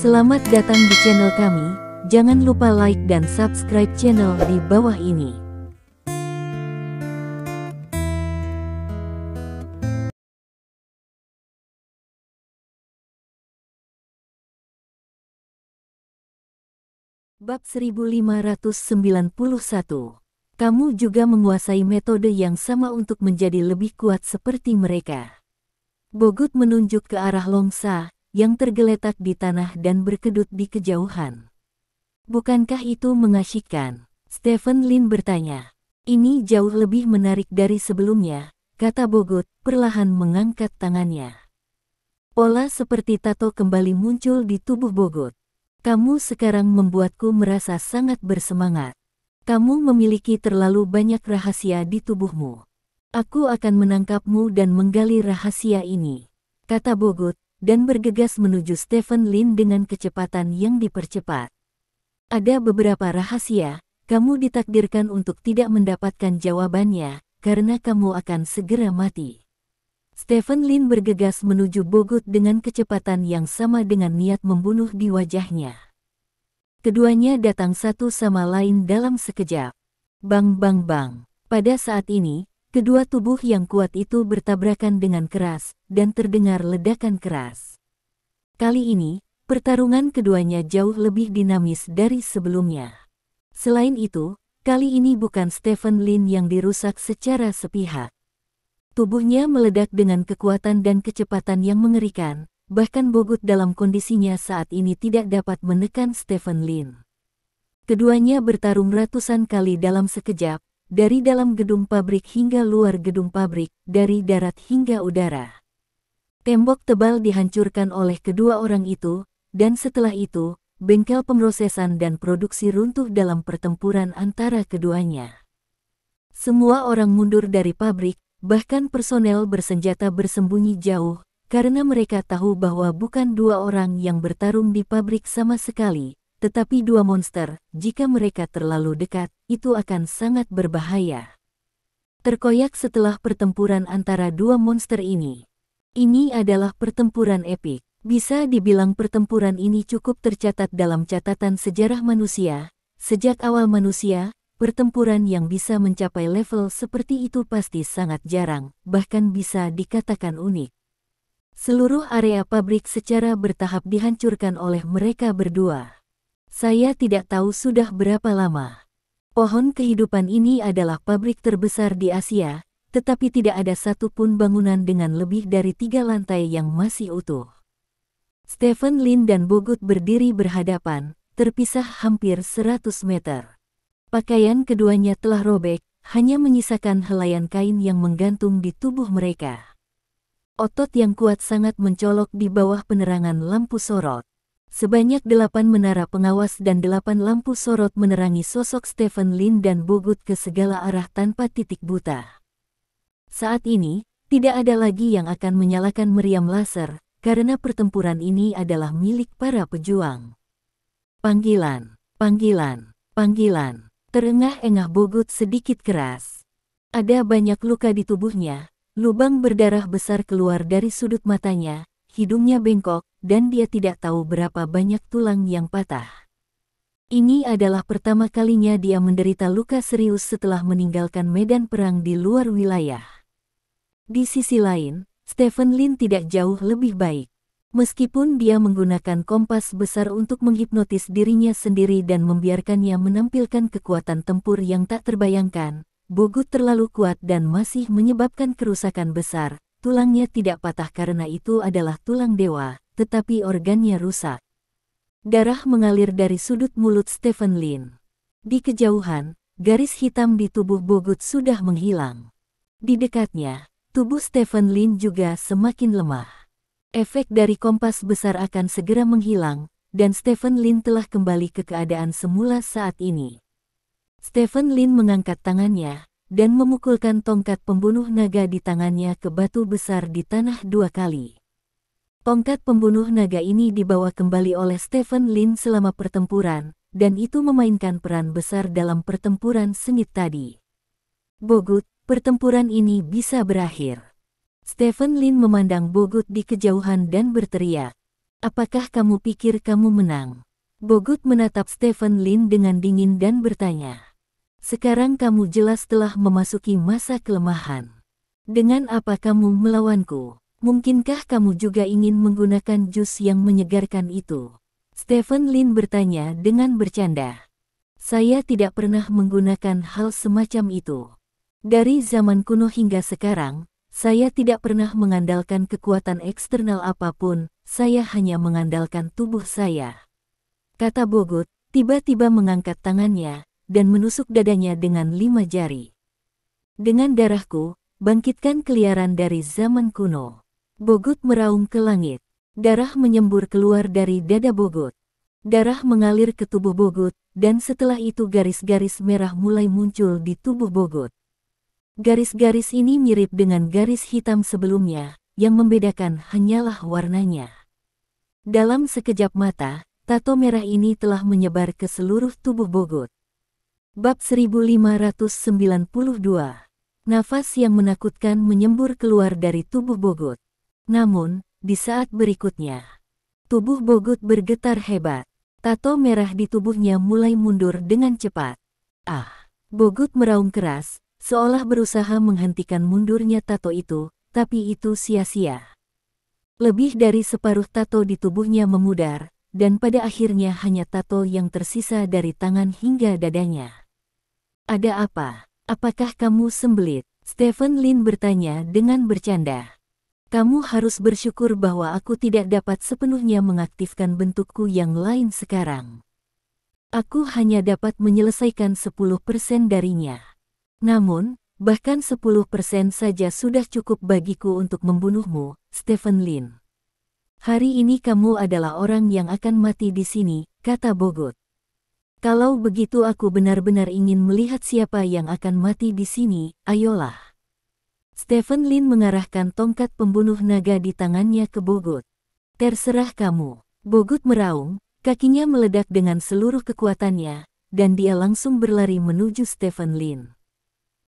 Selamat datang di channel kami, jangan lupa like dan subscribe channel di bawah ini. Bab 1591. Kamu juga menguasai metode yang sama untuk menjadi lebih kuat seperti mereka. Bogut menunjuk ke arah Longsa, yang tergeletak di tanah dan berkedut di kejauhan. Bukankah itu mengasyikkan? Stephen Lin bertanya. Ini jauh lebih menarik dari sebelumnya, kata Bogut, perlahan mengangkat tangannya. Pola seperti tato kembali muncul di tubuh Bogut. Kamu sekarang membuatku merasa sangat bersemangat. Kamu memiliki terlalu banyak rahasia di tubuhmu. Aku akan menangkapmu dan menggali rahasia ini, kata Bogut, dan bergegas menuju Stephen Lin dengan kecepatan yang dipercepat. Ada beberapa rahasia, kamu ditakdirkan untuk tidak mendapatkan jawabannya, karena kamu akan segera mati. Stephen Lin bergegas menuju Bogut dengan kecepatan yang sama dengan niat membunuh di wajahnya. Keduanya datang satu sama lain dalam sekejap. Bang bang bang. Pada saat ini, kedua tubuh yang kuat itu bertabrakan dengan keras, dan terdengar ledakan keras. Kali ini, pertarungan keduanya jauh lebih dinamis dari sebelumnya. Selain itu, kali ini bukan Stephen Lin yang dirusak secara sepihak. Tubuhnya meledak dengan kekuatan dan kecepatan yang mengerikan, bahkan Bogut dalam kondisinya saat ini tidak dapat menekan Stephen Lin. Keduanya bertarung ratusan kali dalam sekejap, dari dalam gedung pabrik hingga luar gedung pabrik, dari darat hingga udara. Tembok tebal dihancurkan oleh kedua orang itu, dan setelah itu, bengkel pemrosesan dan produksi runtuh dalam pertempuran antara keduanya. Semua orang mundur dari pabrik, bahkan personel bersenjata bersembunyi jauh, karena mereka tahu bahwa bukan dua orang yang bertarung di pabrik sama sekali, tetapi dua monster. Jika mereka terlalu dekat, itu akan sangat berbahaya. Terkoyak setelah pertempuran antara dua monster ini. Ini adalah pertempuran epik. Bisa dibilang pertempuran ini cukup tercatat dalam catatan sejarah manusia. Sejak awal manusia, pertempuran yang bisa mencapai level seperti itu pasti sangat jarang, bahkan bisa dikatakan unik. Seluruh area pabrik secara bertahap dihancurkan oleh mereka berdua. Saya tidak tahu sudah berapa lama. Pohon kehidupan ini adalah pabrik terbesar di Asia, tetapi tidak ada satupun bangunan dengan lebih dari 3 lantai yang masih utuh. Stephen Lin dan Bogut berdiri berhadapan, terpisah hampir 100 meter. Pakaian keduanya telah robek, hanya menyisakan helaian kain yang menggantung di tubuh mereka. Otot yang kuat sangat mencolok di bawah penerangan lampu sorot. Sebanyak 8 menara pengawas dan 8 lampu sorot menerangi sosok Stephen Lin dan Bogut ke segala arah tanpa titik buta. Saat ini, tidak ada lagi yang akan menyalakan meriam laser, karena pertempuran ini adalah milik para pejuang. Panggilan, panggilan, panggilan. Terengah-engah Bogut sedikit keras. Ada banyak luka di tubuhnya, lubang berdarah besar keluar dari sudut matanya, hidungnya bengkok, dan dia tidak tahu berapa banyak tulang yang patah. Ini adalah pertama kalinya dia menderita luka serius setelah meninggalkan medan perang di luar wilayah. Di sisi lain, Stephen Lin tidak jauh lebih baik. Meskipun dia menggunakan kompas besar untuk menghipnotis dirinya sendiri dan membiarkannya menampilkan kekuatan tempur yang tak terbayangkan, Bogut terlalu kuat dan masih menyebabkan kerusakan besar. Tulangnya tidak patah karena itu adalah tulang dewa, tetapi organnya rusak. Darah mengalir dari sudut mulut Stephen Lin. Di kejauhan, garis hitam di tubuh Bogut sudah menghilang. Di dekatnya, tubuh Stephen Lin juga semakin lemah. Efek dari kompas besar akan segera menghilang, dan Stephen Lin telah kembali ke keadaan semula saat ini. Stephen Lin mengangkat tangannya, dan memukulkan tongkat pembunuh naga di tangannya ke batu besar di tanah 2 kali. Tongkat pembunuh naga ini dibawa kembali oleh Stephen Lin selama pertempuran, dan itu memainkan peran besar dalam pertempuran sengit tadi. Bogut, pertempuran ini bisa berakhir. Stephen Lin memandang Bogut di kejauhan dan berteriak. Apakah kamu pikir kamu menang? Bogut menatap Stephen Lin dengan dingin dan bertanya. Sekarang kamu jelas telah memasuki masa kelemahan. Dengan apa kamu melawanku? Mungkinkah kamu juga ingin menggunakan jus yang menyegarkan itu? Stephen Lin bertanya dengan bercanda. Saya tidak pernah menggunakan hal semacam itu. Dari zaman kuno hingga sekarang, saya tidak pernah mengandalkan kekuatan eksternal apapun, saya hanya mengandalkan tubuh saya. Kata Bogut, tiba-tiba mengangkat tangannya, dan menusuk dadanya dengan 5 jari. Dengan darahku, bangkitkan keliaran dari zaman kuno. Bogut meraung ke langit. Darah menyembur keluar dari dada Bogut. Darah mengalir ke tubuh Bogut, dan setelah itu garis-garis merah mulai muncul di tubuh Bogut. Garis-garis ini mirip dengan garis hitam sebelumnya, yang membedakan hanyalah warnanya. Dalam sekejap mata, tato merah ini telah menyebar ke seluruh tubuh Bogut. Bab 1592. Nafas yang menakutkan menyembur keluar dari tubuh Bogut. Namun, di saat berikutnya, tubuh Bogut bergetar hebat. Tato merah di tubuhnya mulai mundur dengan cepat. Ah! Bogut meraung keras, seolah berusaha menghentikan mundurnya tato itu, tapi itu sia-sia. Lebih dari separuh tato di tubuhnya memudar, dan pada akhirnya hanya tato yang tersisa dari tangan hingga dadanya. Ada apa? Apakah kamu sembelit? Stephen Lin bertanya dengan bercanda. Kamu harus bersyukur bahwa aku tidak dapat sepenuhnya mengaktifkan bentukku yang lain sekarang. Aku hanya dapat menyelesaikan 10% darinya. Namun, bahkan 10% saja sudah cukup bagiku untuk membunuhmu, Stephen Lin. Hari ini kamu adalah orang yang akan mati di sini, kata Bogut. Kalau begitu aku benar-benar ingin melihat siapa yang akan mati di sini, ayolah. Stephen Lin mengarahkan tongkat pembunuh naga di tangannya ke Bogut. Terserah kamu. Bogut meraung, kakinya meledak dengan seluruh kekuatannya, dan dia langsung berlari menuju Stephen Lin.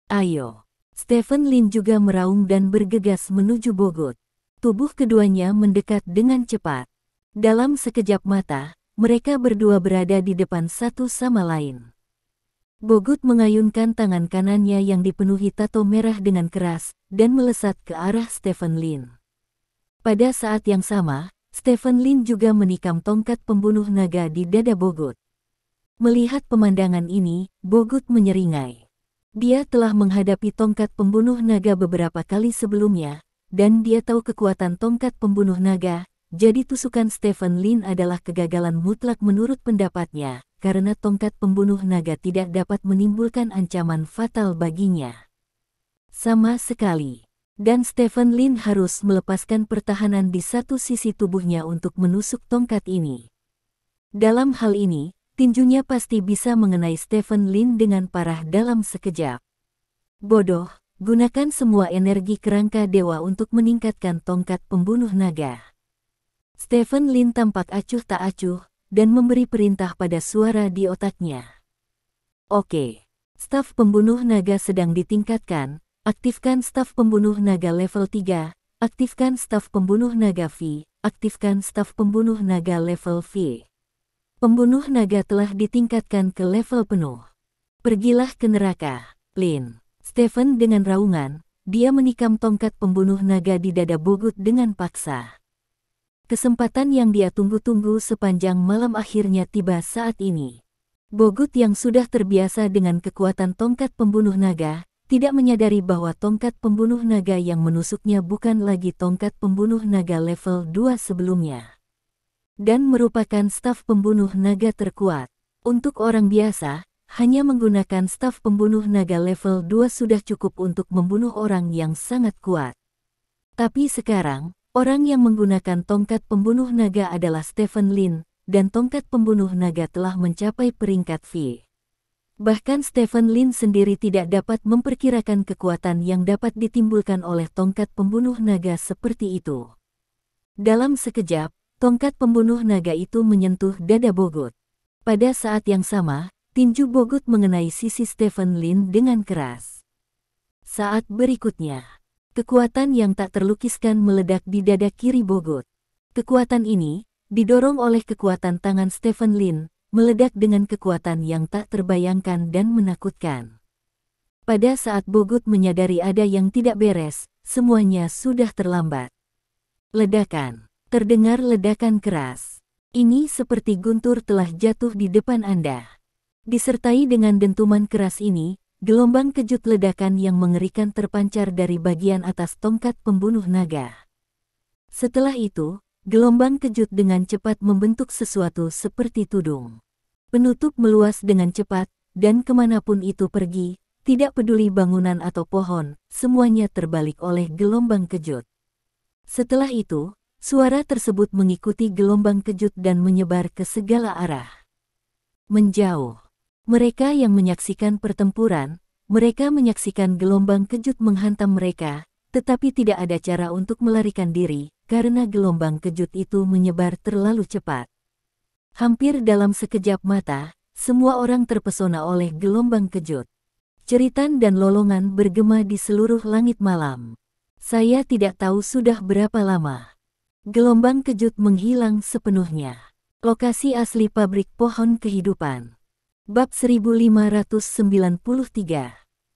Ayo. Stephen Lin juga meraung dan bergegas menuju Bogut. Tubuh keduanya mendekat dengan cepat. Dalam sekejap mata, mereka berdua berada di depan satu sama lain. Bogut mengayunkan tangan kanannya yang dipenuhi tato merah dengan keras, dan melesat ke arah Stephen Lin. Pada saat yang sama, Stephen Lin juga menikam tongkat pembunuh naga di dada Bogut. Melihat pemandangan ini, Bogut menyeringai. Dia telah menghadapi tongkat pembunuh naga beberapa kali sebelumnya, dan dia tahu kekuatan tongkat pembunuh naga, jadi tusukan Stephen Lin adalah kegagalan mutlak menurut pendapatnya. Karena tongkat pembunuh naga tidak dapat menimbulkan ancaman fatal baginya. Sama sekali. Dan Stephen Lin harus melepaskan pertahanan di satu sisi tubuhnya untuk menusuk tongkat ini. Dalam hal ini, tinjunya pasti bisa mengenai Stephen Lin dengan parah dalam sekejap. Bodoh, gunakan semua energi kerangka dewa untuk meningkatkan tongkat pembunuh naga. Stephen Lin tampak acuh tak acuh, dan memberi perintah pada suara di otaknya. Oke, staf pembunuh naga sedang ditingkatkan, aktifkan staf pembunuh naga level 3, aktifkan staf pembunuh naga V, aktifkan staf pembunuh naga level V. Pembunuh naga telah ditingkatkan ke level penuh. Pergilah ke neraka, Lin. Stephen dengan raungan, dia menikam tongkat pembunuh naga di dada Bogut dengan paksa. Kesempatan yang dia tunggu-tunggu sepanjang malam akhirnya tiba saat ini. Bogut yang sudah terbiasa dengan kekuatan tongkat pembunuh naga, tidak menyadari bahwa tongkat pembunuh naga yang menusuknya bukan lagi tongkat pembunuh naga level 2 sebelumnya. Dan merupakan staf pembunuh naga terkuat. Untuk orang biasa, hanya menggunakan staf pembunuh naga level 2 sudah cukup untuk membunuh orang yang sangat kuat. Tapi sekarang, orang yang menggunakan tongkat pembunuh naga adalah Stephen Lin, dan tongkat pembunuh naga telah mencapai peringkat V. Bahkan Stephen Lin sendiri tidak dapat memperkirakan kekuatan yang dapat ditimbulkan oleh tongkat pembunuh naga seperti itu. Dalam sekejap, tongkat pembunuh naga itu menyentuh dada Bogut. Pada saat yang sama, tinju Bogut mengenai sisi Stephen Lin dengan keras. Saat berikutnya, kekuatan yang tak terlukiskan meledak di dada kiri Bogut. Kekuatan ini, didorong oleh kekuatan tangan Stephen Lin, meledak dengan kekuatan yang tak terbayangkan dan menakutkan. Pada saat Bogut menyadari ada yang tidak beres, semuanya sudah terlambat. Ledakan. Terdengar ledakan keras. Ini seperti guntur telah jatuh di depan Anda. Disertai dengan dentuman keras ini, gelombang kejut ledakan yang mengerikan terpancar dari bagian atas tongkat pembunuh naga. Setelah itu, gelombang kejut dengan cepat membentuk sesuatu seperti tudung. Penutup meluas dengan cepat, dan kemanapun itu pergi, tidak peduli bangunan atau pohon, semuanya terbalik oleh gelombang kejut. Setelah itu, suara tersebut mengikuti gelombang kejut dan menyebar ke segala arah. Menjauh. Mereka yang menyaksikan pertempuran, mereka menyaksikan gelombang kejut menghantam mereka, tetapi tidak ada cara untuk melarikan diri, karena gelombang kejut itu menyebar terlalu cepat. Hampir dalam sekejap mata, semua orang terpesona oleh gelombang kejut. Ceritan dan lolongan bergema di seluruh langit malam. Saya tidak tahu sudah berapa lama. Gelombang kejut menghilang sepenuhnya. Lokasi asli pabrik pohon kehidupan. Bab 1593.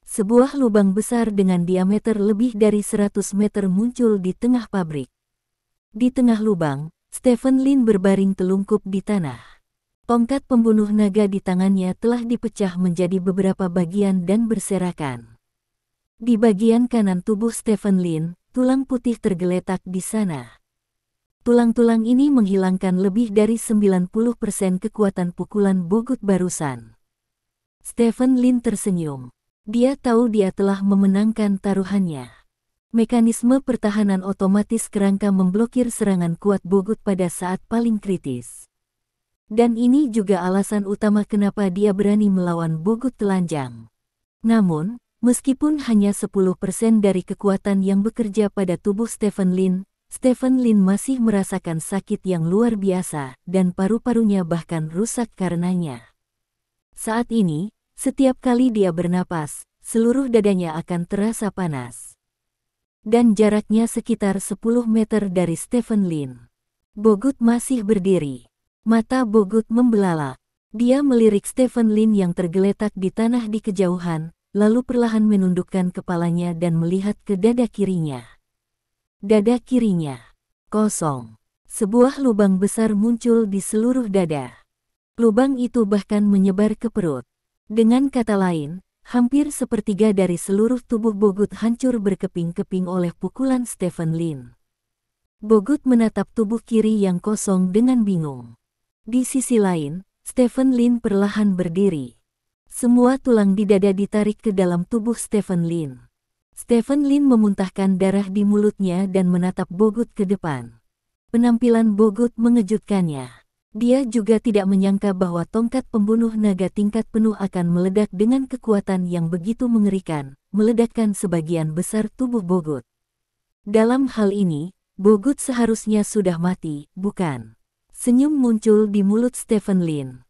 Sebuah lubang besar dengan diameter lebih dari 100 meter muncul di tengah pabrik. Di tengah lubang, Stephen Lin berbaring telungkup di tanah. Tongkat pembunuh naga di tangannya telah dipecah menjadi beberapa bagian dan berserakan. Di bagian kanan tubuh Stephen Lin, tulang putih tergeletak di sana. Tulang-tulang ini menghilangkan lebih dari 90% kekuatan pukulan Bogut barusan. Stephen Lin tersenyum. Dia tahu dia telah memenangkan taruhannya. Mekanisme pertahanan otomatis kerangka memblokir serangan kuat Bogut pada saat paling kritis. Dan ini juga alasan utama kenapa dia berani melawan Bogut telanjang. Namun, meskipun hanya 10% dari kekuatan yang bekerja pada tubuh Stephen Lin masih merasakan sakit yang luar biasa dan paru-parunya bahkan rusak karenanya. Saat ini, setiap kali dia bernapas, seluruh dadanya akan terasa panas. Dan jaraknya sekitar 10 meter dari Stephen Lin. Bogut masih berdiri. Mata Bogut membelalak. Dia melirik Stephen Lin yang tergeletak di tanah di kejauhan, lalu perlahan menundukkan kepalanya dan melihat ke dada kirinya. Dada kirinya kosong. Sebuah lubang besar muncul di seluruh dada. Lubang itu bahkan menyebar ke perut. Dengan kata lain, hampir sepertiga dari seluruh tubuh Bogut hancur berkeping-keping oleh pukulan Stephen Lin. Bogut menatap tubuh kiri yang kosong dengan bingung. Di sisi lain, Stephen Lin perlahan berdiri. Semua tulang di dada ditarik ke dalam tubuh Stephen Lin. Stephen Lin memuntahkan darah di mulutnya dan menatap Bogut ke depan. Penampilan Bogut mengejutkannya. Dia juga tidak menyangka bahwa tongkat pembunuh naga tingkat penuh akan meledak dengan kekuatan yang begitu mengerikan, meledakkan sebagian besar tubuh Bogut. Dalam hal ini, Bogut seharusnya sudah mati, bukan? Senyum muncul di mulut Stephen Lin.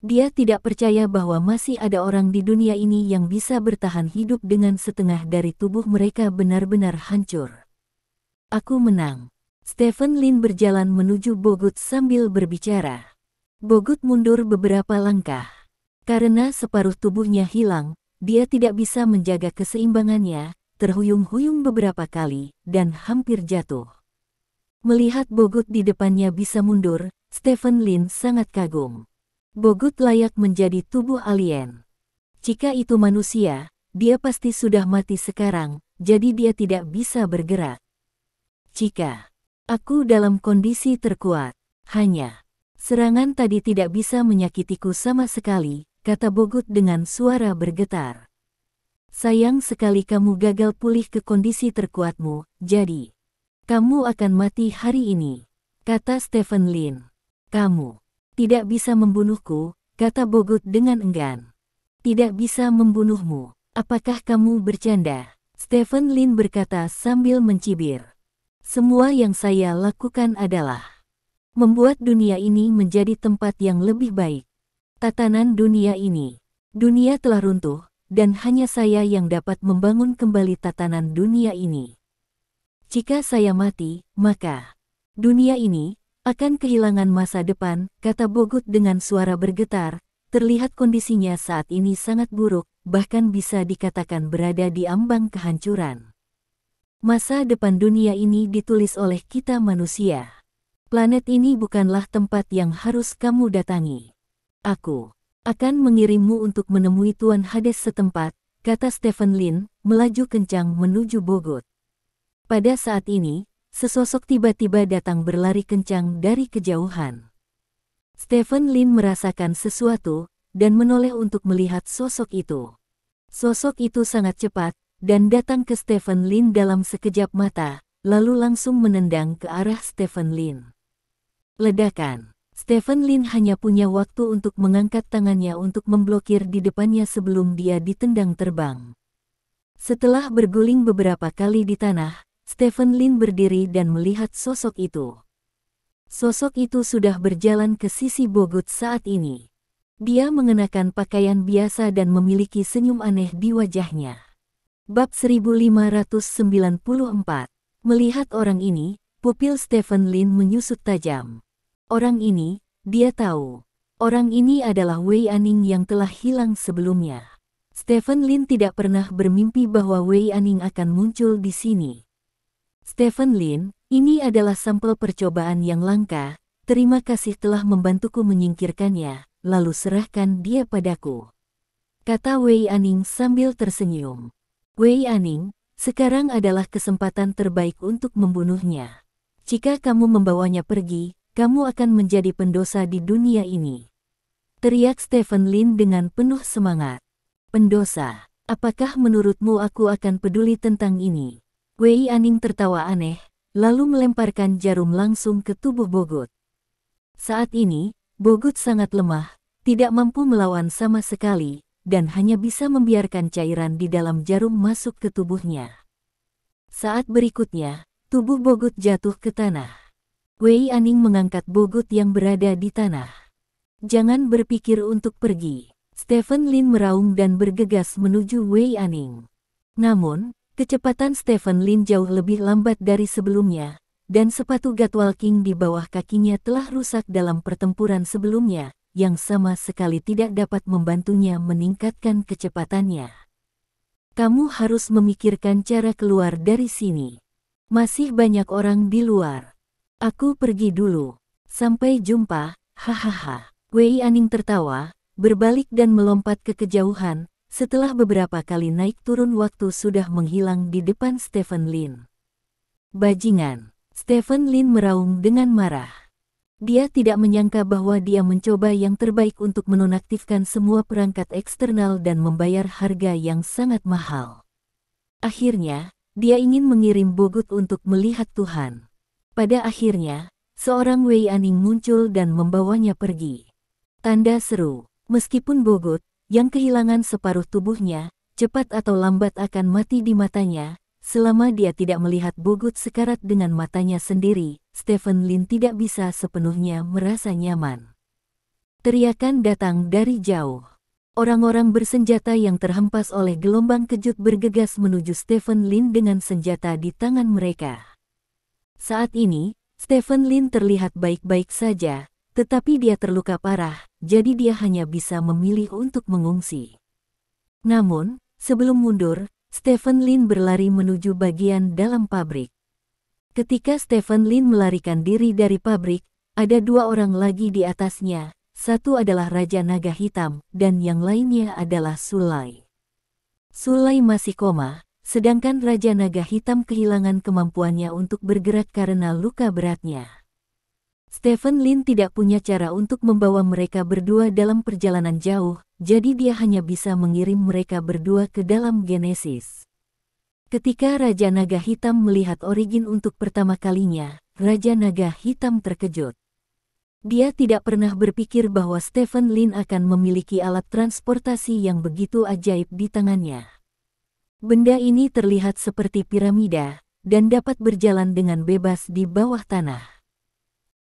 Dia tidak percaya bahwa masih ada orang di dunia ini yang bisa bertahan hidup dengan setengah dari tubuh mereka benar-benar hancur. Aku menang. Stephen Lin berjalan menuju Bogut sambil berbicara. Bogut mundur beberapa langkah. Karena separuh tubuhnya hilang, dia tidak bisa menjaga keseimbangannya, terhuyung-huyung beberapa kali, dan hampir jatuh. Melihat Bogut di depannya bisa mundur, Stephen Lin sangat kagum. Bogut layak menjadi tubuh alien. Jika itu manusia, dia pasti sudah mati sekarang, jadi dia tidak bisa bergerak. Jika aku dalam kondisi terkuat, hanya serangan tadi tidak bisa menyakitiku sama sekali, kata Bogut dengan suara bergetar. Sayang sekali kamu gagal pulih ke kondisi terkuatmu, jadi kamu akan mati hari ini, kata Stephen Lin. Kamu tidak bisa membunuhku, kata Bogut dengan enggan. Tidak bisa membunuhmu. Apakah kamu bercanda? Stephen Lin berkata sambil mencibir. Semua yang saya lakukan adalah membuat dunia ini menjadi tempat yang lebih baik. Tatanan dunia ini. Dunia telah runtuh, dan hanya saya yang dapat membangun kembali tatanan dunia ini. Jika saya mati, maka dunia ini, Akan kehilangan masa depan, kata Bogut dengan suara bergetar. Terlihat kondisinya saat ini sangat buruk, bahkan bisa dikatakan berada di ambang kehancuran. Masa depan dunia ini ditulis oleh kita manusia. Planet ini bukanlah tempat yang harus kamu datangi. Aku akan mengirimmu untuk menemui Tuan Hades setempat, kata Stephen Lin, melaju kencang menuju Bogut. Pada saat ini, sesosok tiba-tiba datang berlari kencang dari kejauhan. Stephen Lin merasakan sesuatu, dan menoleh untuk melihat sosok itu. Sosok itu sangat cepat, dan datang ke Stephen Lin dalam sekejap mata, lalu langsung menendang ke arah Stephen Lin. Ledakan. Stephen Lin hanya punya waktu untuk mengangkat tangannya untuk memblokir di depannya sebelum dia ditendang terbang. Setelah berguling beberapa kali di tanah, Stephen Lin berdiri dan melihat sosok itu. Sosok itu sudah berjalan ke sisi Bogut saat ini. Dia mengenakan pakaian biasa dan memiliki senyum aneh di wajahnya. Bab 1594. Melihat orang ini, pupil Stephen Lin menyusut tajam. Orang ini, dia tahu. Orang ini adalah Wei Aning yang telah hilang sebelumnya. Stephen Lin tidak pernah bermimpi bahwa Wei Aning akan muncul di sini. Stephen Lin, ini adalah sampel percobaan yang langka. Terima kasih telah membantuku menyingkirkannya, lalu serahkan dia padaku, kata Wei Aning sambil tersenyum. Wei Aning, sekarang adalah kesempatan terbaik untuk membunuhnya. Jika kamu membawanya pergi, kamu akan menjadi pendosa di dunia ini, teriak Stephen Lin dengan penuh semangat. Pendosa? Apakah menurutmu aku akan peduli tentang ini? Wei Aning tertawa aneh, lalu melemparkan jarum langsung ke tubuh Bogut. Saat ini, Bogut sangat lemah, tidak mampu melawan sama sekali, dan hanya bisa membiarkan cairan di dalam jarum masuk ke tubuhnya. Saat berikutnya, tubuh Bogut jatuh ke tanah. Wei Aning mengangkat Bogut yang berada di tanah. Jangan berpikir untuk pergi. Stephen Lin meraung dan bergegas menuju Wei Aning. Namun, kecepatan Stephen Lin jauh lebih lambat dari sebelumnya, dan sepatu Gatwalking di bawah kakinya telah rusak dalam pertempuran sebelumnya, yang sama sekali tidak dapat membantunya meningkatkan kecepatannya. Kamu harus memikirkan cara keluar dari sini. Masih banyak orang di luar. Aku pergi dulu. Sampai jumpa, hahaha. Wei Aning tertawa, berbalik dan melompat ke kejauhan. Setelah beberapa kali naik turun waktu sudah menghilang di depan Stephen Lin. Bajingan. Stephen Lin meraung dengan marah. Dia tidak menyangka bahwa dia mencoba yang terbaik untuk menonaktifkan semua perangkat eksternal dan membayar harga yang sangat mahal. Akhirnya, dia ingin mengirim Bogut untuk melihat Tuhan. Pada akhirnya, seorang Wei Aning muncul dan membawanya pergi. Tanda seru. Meskipun Bogut, yang kehilangan separuh tubuhnya, cepat atau lambat akan mati di matanya, selama dia tidak melihat Bogut sekarat dengan matanya sendiri, Stephen Lin tidak bisa sepenuhnya merasa nyaman. Teriakan datang dari jauh. Orang-orang bersenjata yang terhempas oleh gelombang kejut bergegas menuju Stephen Lin dengan senjata di tangan mereka. Saat ini, Stephen Lin terlihat baik-baik saja, tetapi dia terluka parah, jadi dia hanya bisa memilih untuk mengungsi. Namun, sebelum mundur, Stephen Lin berlari menuju bagian dalam pabrik. Ketika Stephen Lin melarikan diri dari pabrik, ada dua orang lagi di atasnya, satu adalah Raja Naga Hitam, dan yang lainnya adalah Sulai. Sulai masih koma, sedangkan Raja Naga Hitam kehilangan kemampuannya untuk bergerak karena luka beratnya. Stephen Lin tidak punya cara untuk membawa mereka berdua dalam perjalanan jauh, jadi dia hanya bisa mengirim mereka berdua ke dalam Genesis. Ketika Raja Naga Hitam melihat Origin untuk pertama kalinya, Raja Naga Hitam terkejut. Dia tidak pernah berpikir bahwa Stephen Lin akan memiliki alat transportasi yang begitu ajaib di tangannya. Benda ini terlihat seperti piramida, dan dapat berjalan dengan bebas di bawah tanah.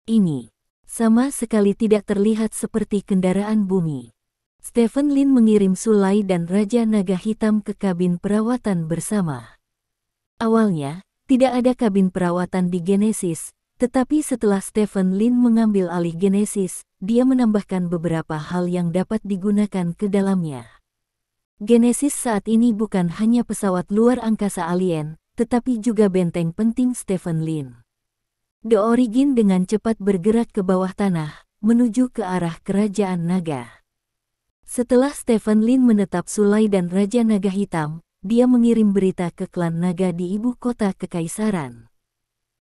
Ini sama sekali tidak terlihat seperti kendaraan bumi. Stephen Lin mengirim Sulai dan Raja Naga Hitam ke kabin perawatan bersama. Awalnya, tidak ada kabin perawatan di Genesis, Tetapi setelah Stephen Lin mengambil alih Genesis, dia menambahkan beberapa hal yang dapat digunakan ke dalamnya. Genesis saat ini bukan hanya pesawat luar angkasa alien, tetapi juga benteng penting Stephen Lin. The Origin dengan cepat bergerak ke bawah tanah, menuju ke arah Kerajaan Naga. Setelah Stephen Lin menetap Sulai dan Raja Naga Hitam, dia mengirim berita ke klan naga di ibu kota kekaisaran.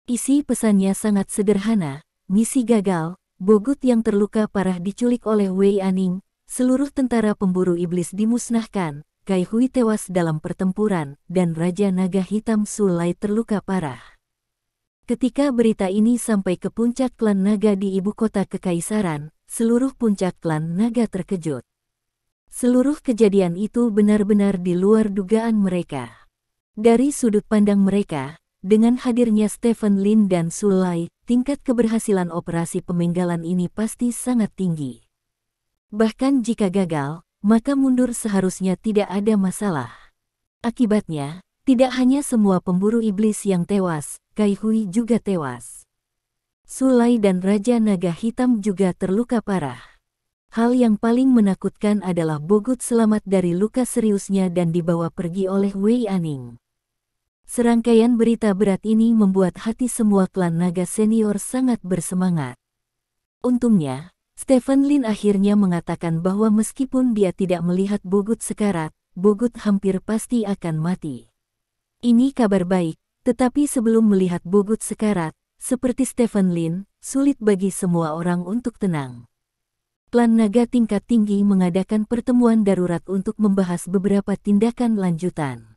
Isi pesannya sangat sederhana, misi gagal, Bogut yang terluka parah diculik oleh Wei Aning, seluruh tentara pemburu iblis dimusnahkan, Kai Hui tewas dalam pertempuran, dan Raja Naga Hitam Sulai terluka parah. Ketika berita ini sampai ke puncak klan naga di ibu kota kekaisaran, seluruh puncak klan naga terkejut. Seluruh kejadian itu benar-benar di luar dugaan mereka. Dari sudut pandang mereka, dengan hadirnya Stephen Lin dan Sulai, tingkat keberhasilan operasi pemenggalan ini pasti sangat tinggi. Bahkan jika gagal, maka mundur seharusnya tidak ada masalah. Akibatnya, tidak hanya semua pemburu iblis yang tewas, Kai Hui juga tewas. Sulai dan Raja Naga Hitam juga terluka parah. Hal yang paling menakutkan adalah Bogut selamat dari luka seriusnya dan dibawa pergi oleh Wei Aning. Serangkaian berita berat ini membuat hati semua klan naga senior sangat bersemangat. Untungnya, Stephen Lin akhirnya mengatakan bahwa meskipun dia tidak melihat Bogut sekarat, Bogut hampir pasti akan mati. Ini kabar baik, tetapi sebelum melihat Bogut sekarat, seperti Stephen Lin, sulit bagi semua orang untuk tenang. Klan naga tingkat tinggi mengadakan pertemuan darurat untuk membahas beberapa tindakan lanjutan.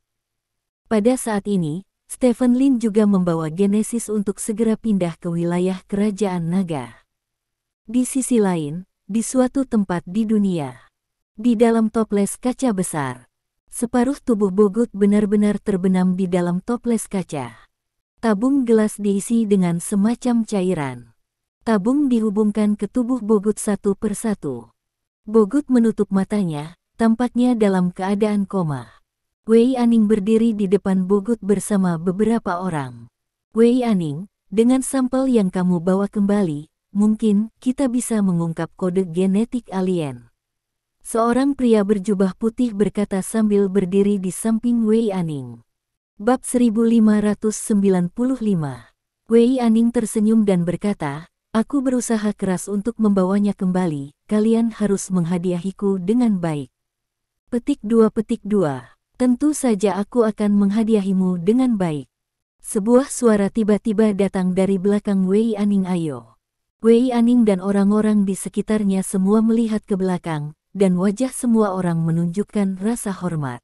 Pada saat ini, Stephen Lin juga membawa Genesis untuk segera pindah ke wilayah Kerajaan Naga. Di sisi lain, di suatu tempat di dunia, di dalam toples kaca besar, separuh tubuh Bogut benar-benar terbenam di dalam toples kaca. Tabung gelas diisi dengan semacam cairan. Tabung dihubungkan ke tubuh Bogut satu persatu. Bogut menutup matanya, tampaknya dalam keadaan koma. Wei Aning berdiri di depan Bogut bersama beberapa orang. Wei Aning, dengan sampel yang kamu bawa kembali, mungkin kita bisa mengungkap kode genetik alien. Seorang pria berjubah putih berkata sambil berdiri di samping Wei Aning. Bab 1595. Wei Aning tersenyum dan berkata, aku berusaha keras untuk membawanya kembali, kalian harus menghadiahiku dengan baik. Petik 2. Tentu saja aku akan menghadiahimu dengan baik. Sebuah suara tiba-tiba datang dari belakang Wei Aning. Ayo. Wei Aning dan orang-orang di sekitarnya semua melihat ke belakang, dan wajah semua orang menunjukkan rasa hormat.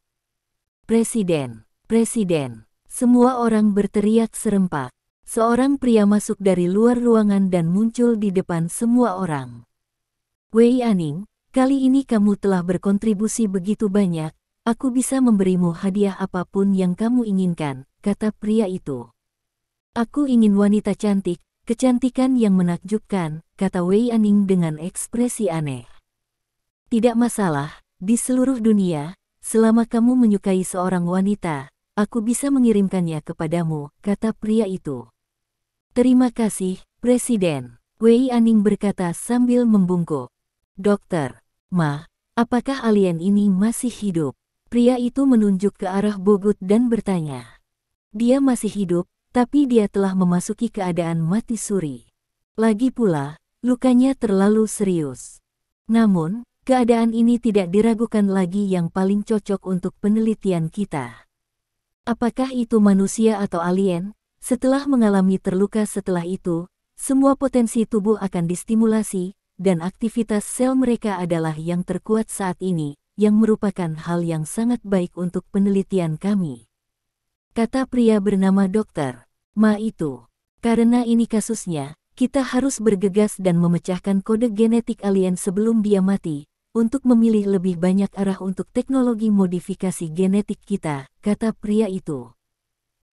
Presiden, Presiden, semua orang berteriak serempak. Seorang pria masuk dari luar ruangan dan muncul di depan semua orang. Wei Aning, kali ini kamu telah berkontribusi begitu banyak, aku bisa memberimu hadiah apapun yang kamu inginkan, kata pria itu. Aku ingin wanita cantik, kecantikan yang menakjubkan, kata Wei Aning dengan ekspresi aneh. Tidak masalah, di seluruh dunia, selama kamu menyukai seorang wanita, aku bisa mengirimkannya kepadamu, kata pria itu. Terima kasih, Presiden, Wei Aning berkata sambil membungkuk. Dokter, Ma, apakah alien ini masih hidup? Pria itu menunjuk ke arah Bogut dan bertanya. Dia masih hidup, tapi dia telah memasuki keadaan mati suri. Lagi pula, lukanya terlalu serius. Namun, keadaan ini tidak diragukan lagi yang paling cocok untuk penelitian kita. Apakah itu manusia atau alien? Setelah mengalami terluka setelah itu, semua potensi tubuh akan distimulasi, dan aktivitas sel mereka adalah yang terkuat saat ini, yang merupakan hal yang sangat baik untuk penelitian kami. Kata pria bernama Dokter Ma itu. Karena ini kasusnya, kita harus bergegas dan memecahkan kode genetik alien sebelum dia mati, untuk memilih lebih banyak arah untuk teknologi modifikasi genetik kita, kata pria itu.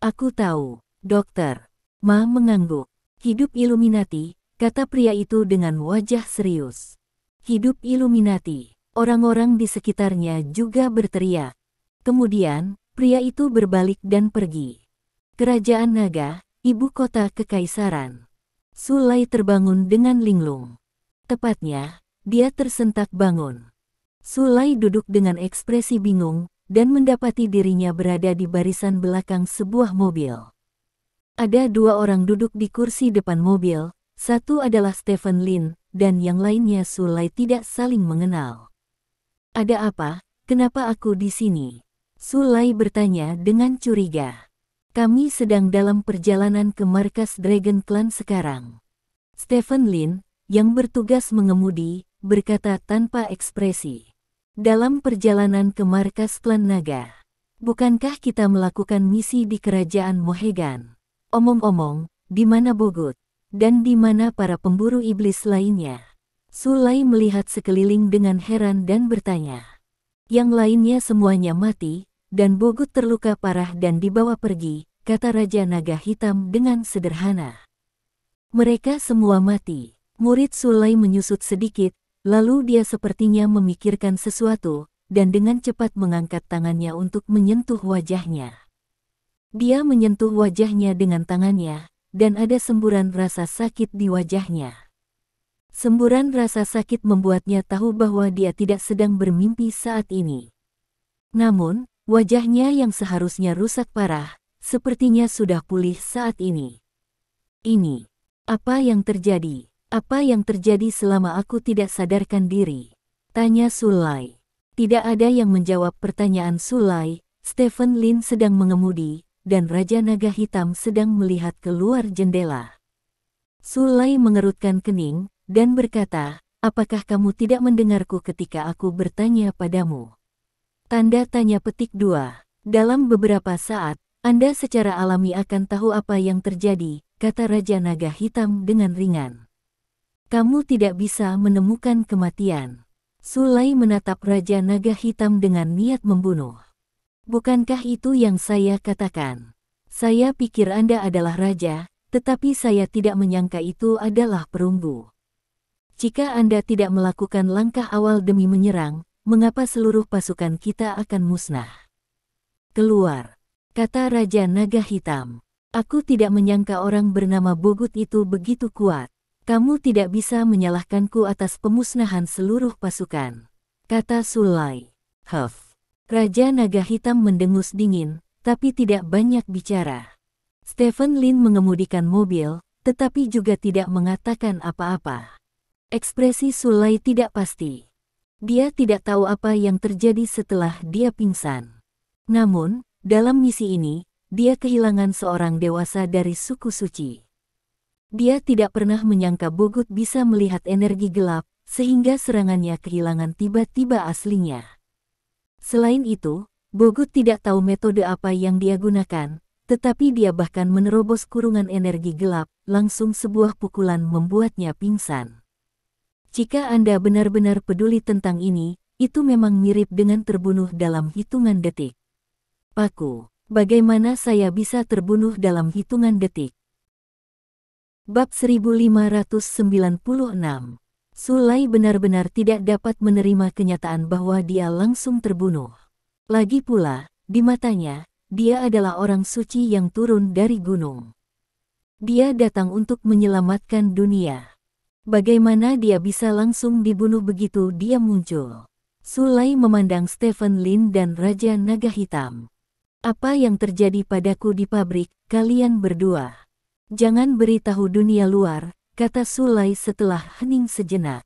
Aku tahu. Dokter Ma mengangguk. Hidup Illuminati, kata pria itu dengan wajah serius. Hidup Illuminati. Orang-orang di sekitarnya juga berteriak. Kemudian, pria itu berbalik dan pergi. Kerajaan Naga, ibu kota kekaisaran. Sulai terbangun dengan linglung. Tepatnya, dia tersentak bangun. Sulai duduk dengan ekspresi bingung dan mendapati dirinya berada di barisan belakang sebuah mobil. Ada dua orang duduk di kursi depan mobil, satu adalah Stephen Lin, dan yang lainnya Sulai tidak saling mengenal. Ada apa? Kenapa aku di sini? Sulai bertanya dengan curiga. Kami sedang dalam perjalanan ke markas Dragon Clan sekarang. Stephen Lin, yang bertugas mengemudi, berkata tanpa ekspresi. Dalam perjalanan ke markas klan naga. Bukankah kita melakukan misi di kerajaan Mohegan? Omong-omong, di mana Bogut? Dan di mana para pemburu iblis lainnya? Sulai melihat sekeliling dengan heran dan bertanya. Yang lainnya semuanya mati, dan Bogut terluka parah dan dibawa pergi, kata Raja Naga Hitam dengan sederhana. Mereka semua mati. Murid Sulai menyusut sedikit, lalu dia sepertinya memikirkan sesuatu, dan dengan cepat mengangkat tangannya untuk menyentuh wajahnya. Dia menyentuh wajahnya dengan tangannya, dan ada semburan rasa sakit di wajahnya. Semburan rasa sakit membuatnya tahu bahwa dia tidak sedang bermimpi saat ini. Namun, wajahnya yang seharusnya rusak parah, sepertinya sudah pulih saat ini. Ini, apa yang terjadi? Apa yang terjadi selama aku tidak sadarkan diri? Tanya Sulai. Tidak ada yang menjawab pertanyaan Sulai. Stephen Lin sedang mengemudi, dan Raja Naga Hitam sedang melihat keluar jendela. Sulai mengerutkan kening, dan berkata, apakah kamu tidak mendengarku ketika aku bertanya padamu? Tanda tanya petik 2. Dalam beberapa saat, Anda secara alami akan tahu apa yang terjadi, kata Raja Naga Hitam dengan ringan. Kamu tidak bisa menemukan kematian. Sulai menatap Raja Naga Hitam dengan niat membunuh. Bukankah itu yang saya katakan? Saya pikir Anda adalah raja, tetapi saya tidak menyangka itu adalah perunggu. Jika Anda tidak melakukan langkah awal demi menyerang, mengapa seluruh pasukan kita akan musnah? Keluar, kata Raja Naga Hitam. Aku tidak menyangka orang bernama Bogut itu begitu kuat. Kamu tidak bisa menyalahkanku atas pemusnahan seluruh pasukan, kata Sulai. Huff. Raja Naga Hitam mendengus dingin, tapi tidak banyak bicara. Stephen Lin mengemudikan mobil, tetapi juga tidak mengatakan apa-apa. Ekspresi Sulai tidak pasti. Dia tidak tahu apa yang terjadi setelah dia pingsan. Namun, dalam misi ini, dia kehilangan seorang dewasa dari suku suci. Dia tidak pernah menyangka Bogut bisa melihat energi gelap, sehingga serangannya kehilangan tiba-tiba aslinya. Selain itu, Bogut tidak tahu metode apa yang dia gunakan, tetapi dia bahkan menerobos kurungan energi gelap, langsung sebuah pukulan membuatnya pingsan. Jika Anda benar-benar peduli tentang ini, itu memang mirip dengan terbunuh dalam hitungan detik. Paku, bagaimana saya bisa terbunuh dalam hitungan detik? Bab 1596. Sulai benar-benar tidak dapat menerima kenyataan bahwa dia langsung terbunuh. Lagi pula, di matanya, dia adalah orang suci yang turun dari gunung. Dia datang untuk menyelamatkan dunia. Bagaimana dia bisa langsung dibunuh begitu dia muncul? Sulai memandang Stephen Lin dan Raja Naga Hitam. Apa yang terjadi padaku di pabrik, kalian berdua? Jangan beritahu dunia luar, kata Sulai setelah hening sejenak.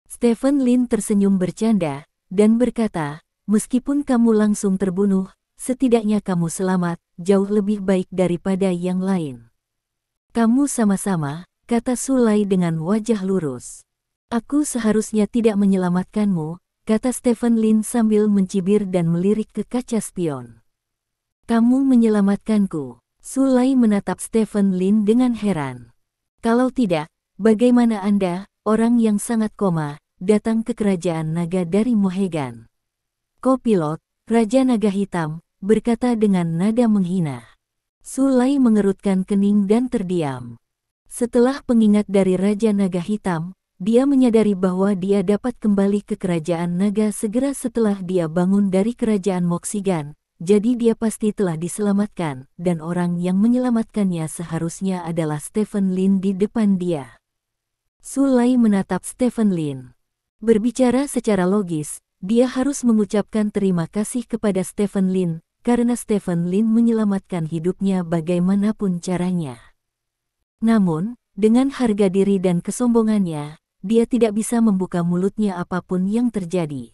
Stephen Lin tersenyum bercanda, dan berkata, meskipun kamu langsung terbunuh, setidaknya kamu selamat, jauh lebih baik daripada yang lain. Kamu sama-sama, kata Sulai dengan wajah lurus. Aku seharusnya tidak menyelamatkanmu, kata Stephen Lin sambil mencibir dan melirik ke kaca spion. Kamu menyelamatkanku. Sulai menatap Stephen Lin dengan heran. Kalau tidak, bagaimana Anda, orang yang sangat koma, datang ke kerajaan naga dari Mohegan? Kopilot, Raja Naga Hitam, berkata dengan nada menghina. Sulai mengerutkan kening dan terdiam. Setelah pengingat dari Raja Naga Hitam, dia menyadari bahwa dia dapat kembali ke kerajaan naga segera setelah dia bangun dari kerajaan Moxigan, jadi dia pasti telah diselamatkan, dan orang yang menyelamatkannya seharusnya adalah Stephen Lin di depan dia. Sulai menatap Stephen Lin. Berbicara secara logis, dia harus mengucapkan terima kasih kepada Stephen Lin, karena Stephen Lin menyelamatkan hidupnya bagaimanapun caranya. Namun, dengan harga diri dan kesombongannya, dia tidak bisa membuka mulutnya apapun yang terjadi.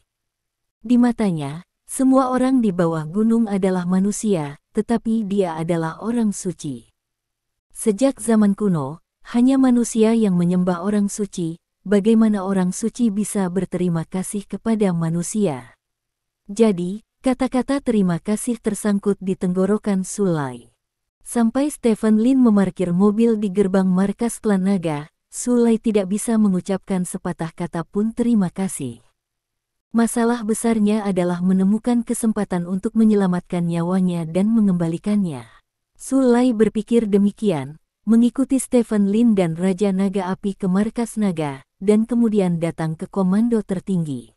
Di matanya, semua orang di bawah gunung adalah manusia, tetapi dia adalah orang suci. Sejak zaman kuno, hanya manusia yang menyembah orang suci. Bagaimana orang suci bisa berterima kasih kepada manusia? Jadi, kata-kata terima kasih tersangkut di tenggorokan Sulai. Sampai Stephen Lin memarkir mobil di gerbang markas klan naga, Sulai tidak bisa mengucapkan sepatah kata pun terima kasih. Masalah besarnya adalah menemukan kesempatan untuk menyelamatkan nyawanya dan mengembalikannya. Sulai berpikir demikian, mengikuti Stephen Lin dan Raja Naga Api ke markas naga, dan kemudian datang ke komando tertinggi.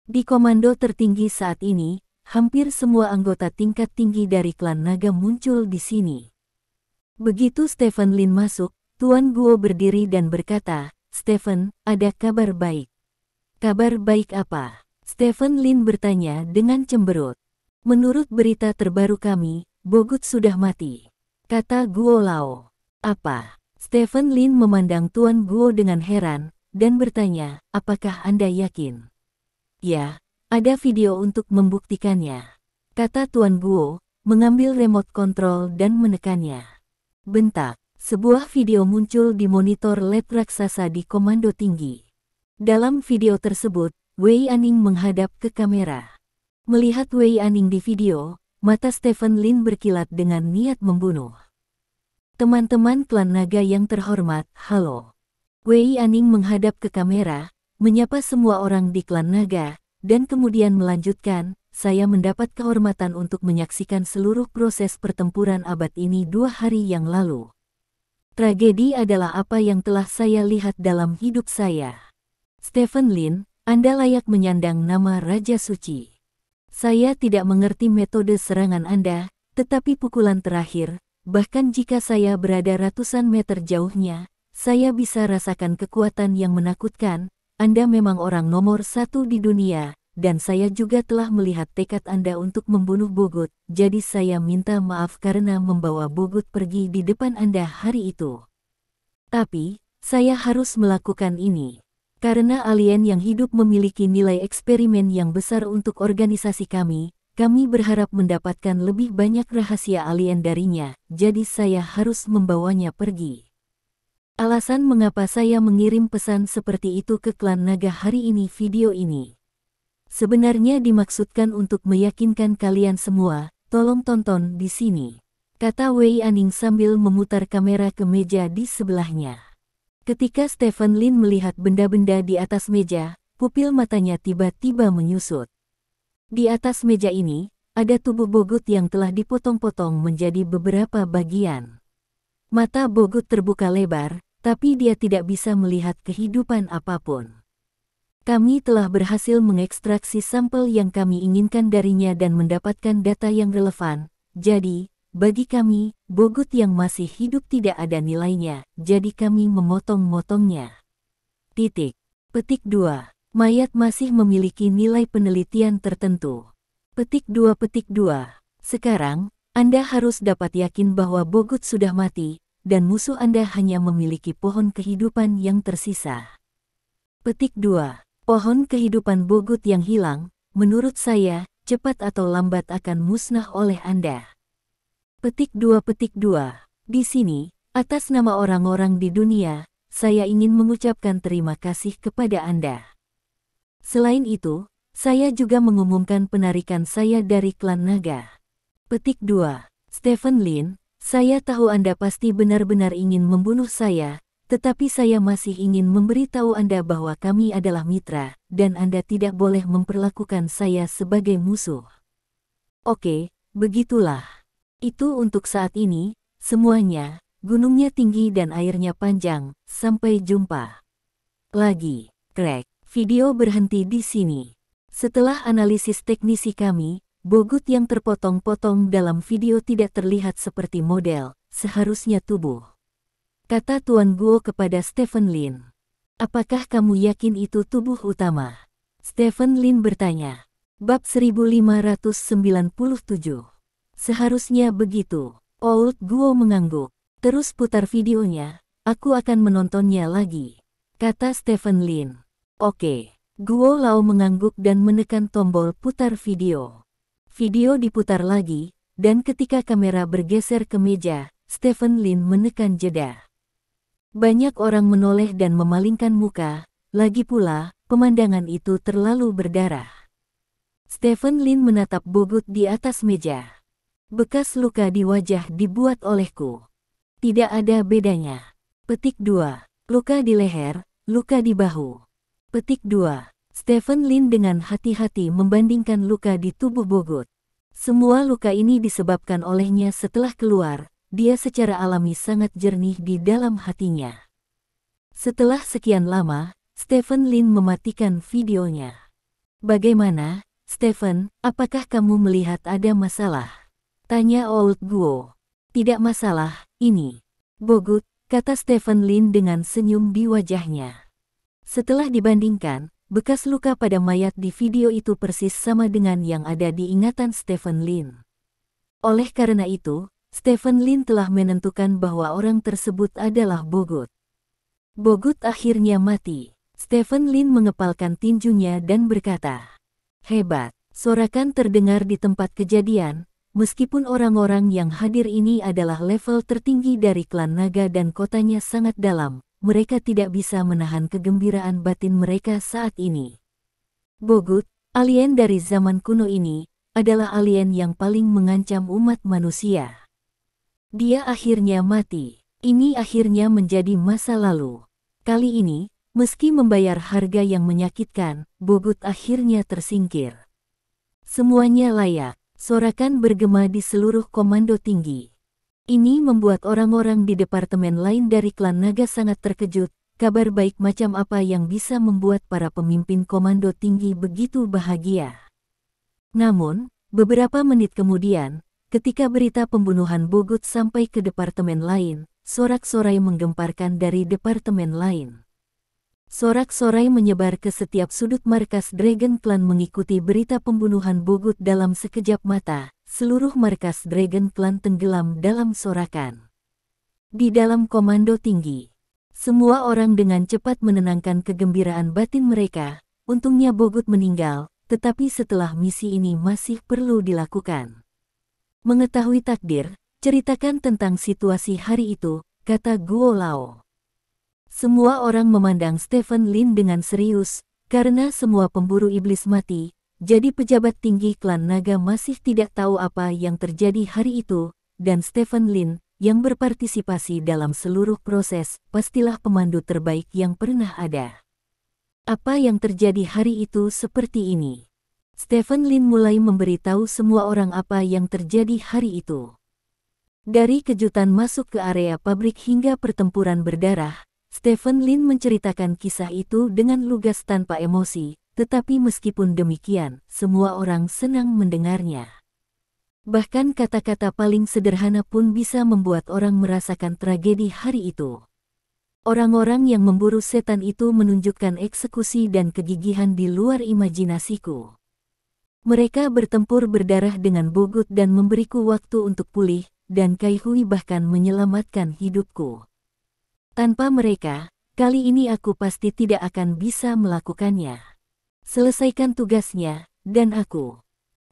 Di komando tertinggi saat ini, hampir semua anggota tingkat tinggi dari klan naga muncul di sini. Begitu Stephen Lin masuk, Tuan Guo berdiri dan berkata, "Stephen, ada kabar baik." "Kabar baik apa?" Stephen Lin bertanya dengan cemberut. "Menurut berita terbaru kami, Bogut sudah mati," kata Guo Lao. "Apa?" Stephen Lin memandang Tuan Guo dengan heran, dan bertanya, "Apakah Anda yakin?" "Ya, ada video untuk membuktikannya," kata Tuan Guo, mengambil remote control dan menekannya. Bentak, sebuah video muncul di monitor lab raksasa di komando tinggi. Dalam video tersebut, Wei Aning menghadap ke kamera. Melihat Wei Aning di video, mata Stephen Lin berkilat dengan niat membunuh. "Teman-teman klan naga yang terhormat, halo." Wei Aning menghadap ke kamera, menyapa semua orang di klan naga, dan kemudian melanjutkan, "Saya mendapat kehormatan untuk menyaksikan seluruh proses pertempuran abad ini 2 hari yang lalu. Tragedi adalah apa yang telah saya lihat dalam hidup saya. Stephen Lin, Anda layak menyandang nama Raja Suci. Saya tidak mengerti metode serangan Anda, tetapi pukulan terakhir, bahkan jika saya berada ratusan meter jauhnya, saya bisa rasakan kekuatan yang menakutkan. Anda memang orang nomor 1 di dunia, dan saya juga telah melihat tekad Anda untuk membunuh Bogut, jadi saya minta maaf karena membawa Bogut pergi di depan Anda hari itu. Tapi, saya harus melakukan ini. Karena alien yang hidup memiliki nilai eksperimen yang besar untuk organisasi kami berharap mendapatkan lebih banyak rahasia alien darinya, jadi saya harus membawanya pergi. Alasan mengapa saya mengirim pesan seperti itu ke klan naga hari ini video ini. Sebenarnya dimaksudkan untuk meyakinkan kalian semua, tolong tonton di sini," kata Wei Aning sambil memutar kamera ke meja di sebelahnya. Ketika Stephen Lin melihat benda-benda di atas meja, pupil matanya tiba-tiba menyusut. Di atas meja ini, ada tubuh Bogut yang telah dipotong-potong menjadi beberapa bagian. Mata Bogut terbuka lebar, tapi dia tidak bisa melihat kehidupan apapun. "Kami telah berhasil mengekstraksi sampel yang kami inginkan darinya dan mendapatkan data yang relevan, jadi, bagi kami, Bogut yang masih hidup tidak ada nilainya, jadi kami memotong-motongnya." Petik 2. Mayat masih memiliki nilai penelitian tertentu. Petik 2. Sekarang, Anda harus dapat yakin bahwa Bogut sudah mati, dan musuh Anda hanya memiliki pohon kehidupan yang tersisa. Petik 2. Pohon kehidupan Bogut yang hilang, menurut saya, cepat atau lambat akan musnah oleh Anda. Petik 2. Di sini, atas nama orang-orang di dunia, saya ingin mengucapkan terima kasih kepada Anda. Selain itu, saya juga mengumumkan penarikan saya dari klan naga. Petik 2. Stephen Lin, saya tahu Anda pasti benar-benar ingin membunuh saya, tetapi saya masih ingin memberitahu Anda bahwa kami adalah mitra, dan Anda tidak boleh memperlakukan saya sebagai musuh. Oke, begitulah. Itu untuk saat ini, semuanya, gunungnya tinggi dan airnya panjang, sampai jumpa lagi. Crack. Video berhenti di sini. Setelah analisis teknisi kami, Bogut yang terpotong-potong dalam video tidak terlihat seperti model, seharusnya tubuh. Kata Tuan Guo kepada Stephen Lin. Apakah kamu yakin itu tubuh utama? Stephen Lin bertanya. Bab 1597. Seharusnya begitu. Old Guo mengangguk. Terus putar videonya, aku akan menontonnya lagi. Kata Stephen Lin. Oke. Guo Lao mengangguk dan menekan tombol putar video. Video diputar lagi, dan ketika kamera bergeser ke meja, Stephen Lin menekan jeda. Banyak orang menoleh dan memalingkan muka, lagi pula, pemandangan itu terlalu berdarah. Stephen Lin menatap Bogut di atas meja. Bekas luka di wajah dibuat olehku. Tidak ada bedanya. Petik 2. Luka di leher, luka di bahu. Petik 2. Stephen Lin dengan hati-hati membandingkan luka di tubuh Bogut. Semua luka ini disebabkan olehnya setelah keluar, dia secara alami sangat jernih di dalam hatinya. Setelah sekian lama, Stephen Lin mematikan videonya. Bagaimana, Stephen, apakah kamu melihat ada masalah? Tanya Old Guo. Tidak masalah, ini. Bogut, kata Stephen Lin dengan senyum di wajahnya. Setelah dibandingkan, bekas luka pada mayat di video itu persis sama dengan yang ada di ingatan Stephen Lin. Oleh karena itu, Stephen Lin telah menentukan bahwa orang tersebut adalah Bogut. Bogut akhirnya mati. Stephen Lin mengepalkan tinjunya dan berkata, "Hebat." Sorakan terdengar di tempat kejadian, meskipun orang-orang yang hadir ini adalah level tertinggi dari klan naga dan kotanya sangat dalam, mereka tidak bisa menahan kegembiraan batin mereka saat ini. Bogut, alien dari zaman kuno ini, adalah alien yang paling mengancam umat manusia. Dia akhirnya mati. Ini akhirnya menjadi masa lalu. Kali ini, meski membayar harga yang menyakitkan, Bogut akhirnya tersingkir. Semuanya layak, sorakan bergema di seluruh komando tinggi. Ini membuat orang-orang di departemen lain dari klan naga sangat terkejut. Kabar baik macam apa yang bisa membuat para pemimpin komando tinggi begitu bahagia? Namun, beberapa menit kemudian, ketika berita pembunuhan Bogut sampai ke departemen lain, sorak-sorai menggemparkan dari departemen lain. Sorak-sorai menyebar ke setiap sudut markas Dragon Clan mengikuti berita pembunuhan Bogut dalam sekejap mata. Seluruh markas Dragon Clan tenggelam dalam sorakan. Di dalam komando tinggi, semua orang dengan cepat menenangkan kegembiraan batin mereka. Untungnya Bogut meninggal, tetapi setelah misi ini masih perlu dilakukan. Mengetahui takdir, ceritakan tentang situasi hari itu, kata Guo Lao. Semua orang memandang Stephen Lin dengan serius, karena semua pemburu iblis mati, jadi pejabat tinggi klan naga masih tidak tahu apa yang terjadi hari itu, dan Stephen Lin, yang berpartisipasi dalam seluruh proses, pastilah pemandu terbaik yang pernah ada. Apa yang terjadi hari itu seperti ini. Stephen Lin mulai memberitahu semua orang apa yang terjadi hari itu. Dari kejutan masuk ke area pabrik hingga pertempuran berdarah, Stephen Lin menceritakan kisah itu dengan lugas tanpa emosi, tetapi meskipun demikian, semua orang senang mendengarnya. Bahkan kata-kata paling sederhana pun bisa membuat orang merasakan tragedi hari itu. Orang-orang yang memburu setan itu menunjukkan eksekusi dan kegigihan di luar imajinasiku. Mereka bertempur berdarah dengan Bogut dan memberiku waktu untuk pulih, dan Kai Hui bahkan menyelamatkan hidupku. Tanpa mereka, kali ini aku pasti tidak akan bisa melakukannya. Selesaikan tugasnya, dan aku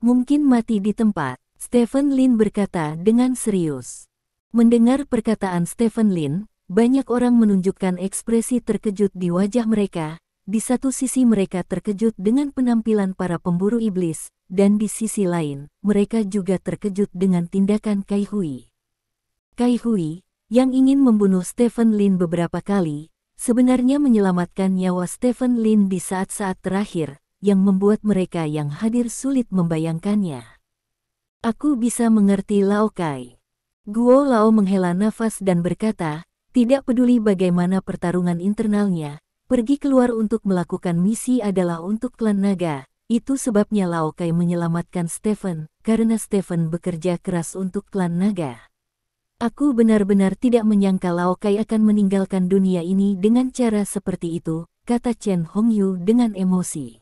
mungkin mati di tempat, Stephen Lin berkata dengan serius. Mendengar perkataan Stephen Lin, banyak orang menunjukkan ekspresi terkejut di wajah mereka. Di satu sisi mereka terkejut dengan penampilan para pemburu iblis, dan di sisi lain, mereka juga terkejut dengan tindakan Kai Hui. Kai Hui, yang ingin membunuh Stephen Lin beberapa kali, sebenarnya menyelamatkan nyawa Stephen Lin di saat-saat terakhir, yang membuat mereka yang hadir sulit membayangkannya. Aku bisa mengerti Lao Kai. Guo Lao menghela nafas dan berkata, tidak peduli bagaimana pertarungan internalnya, pergi keluar untuk melakukan misi adalah untuk klan naga, Itu sebabnya Lao Kai menyelamatkan Stephen, karena Stephen bekerja keras untuk klan naga. Aku benar-benar tidak menyangka Lao Kai akan meninggalkan dunia ini dengan cara seperti itu, kata Chen Hongyu dengan emosi.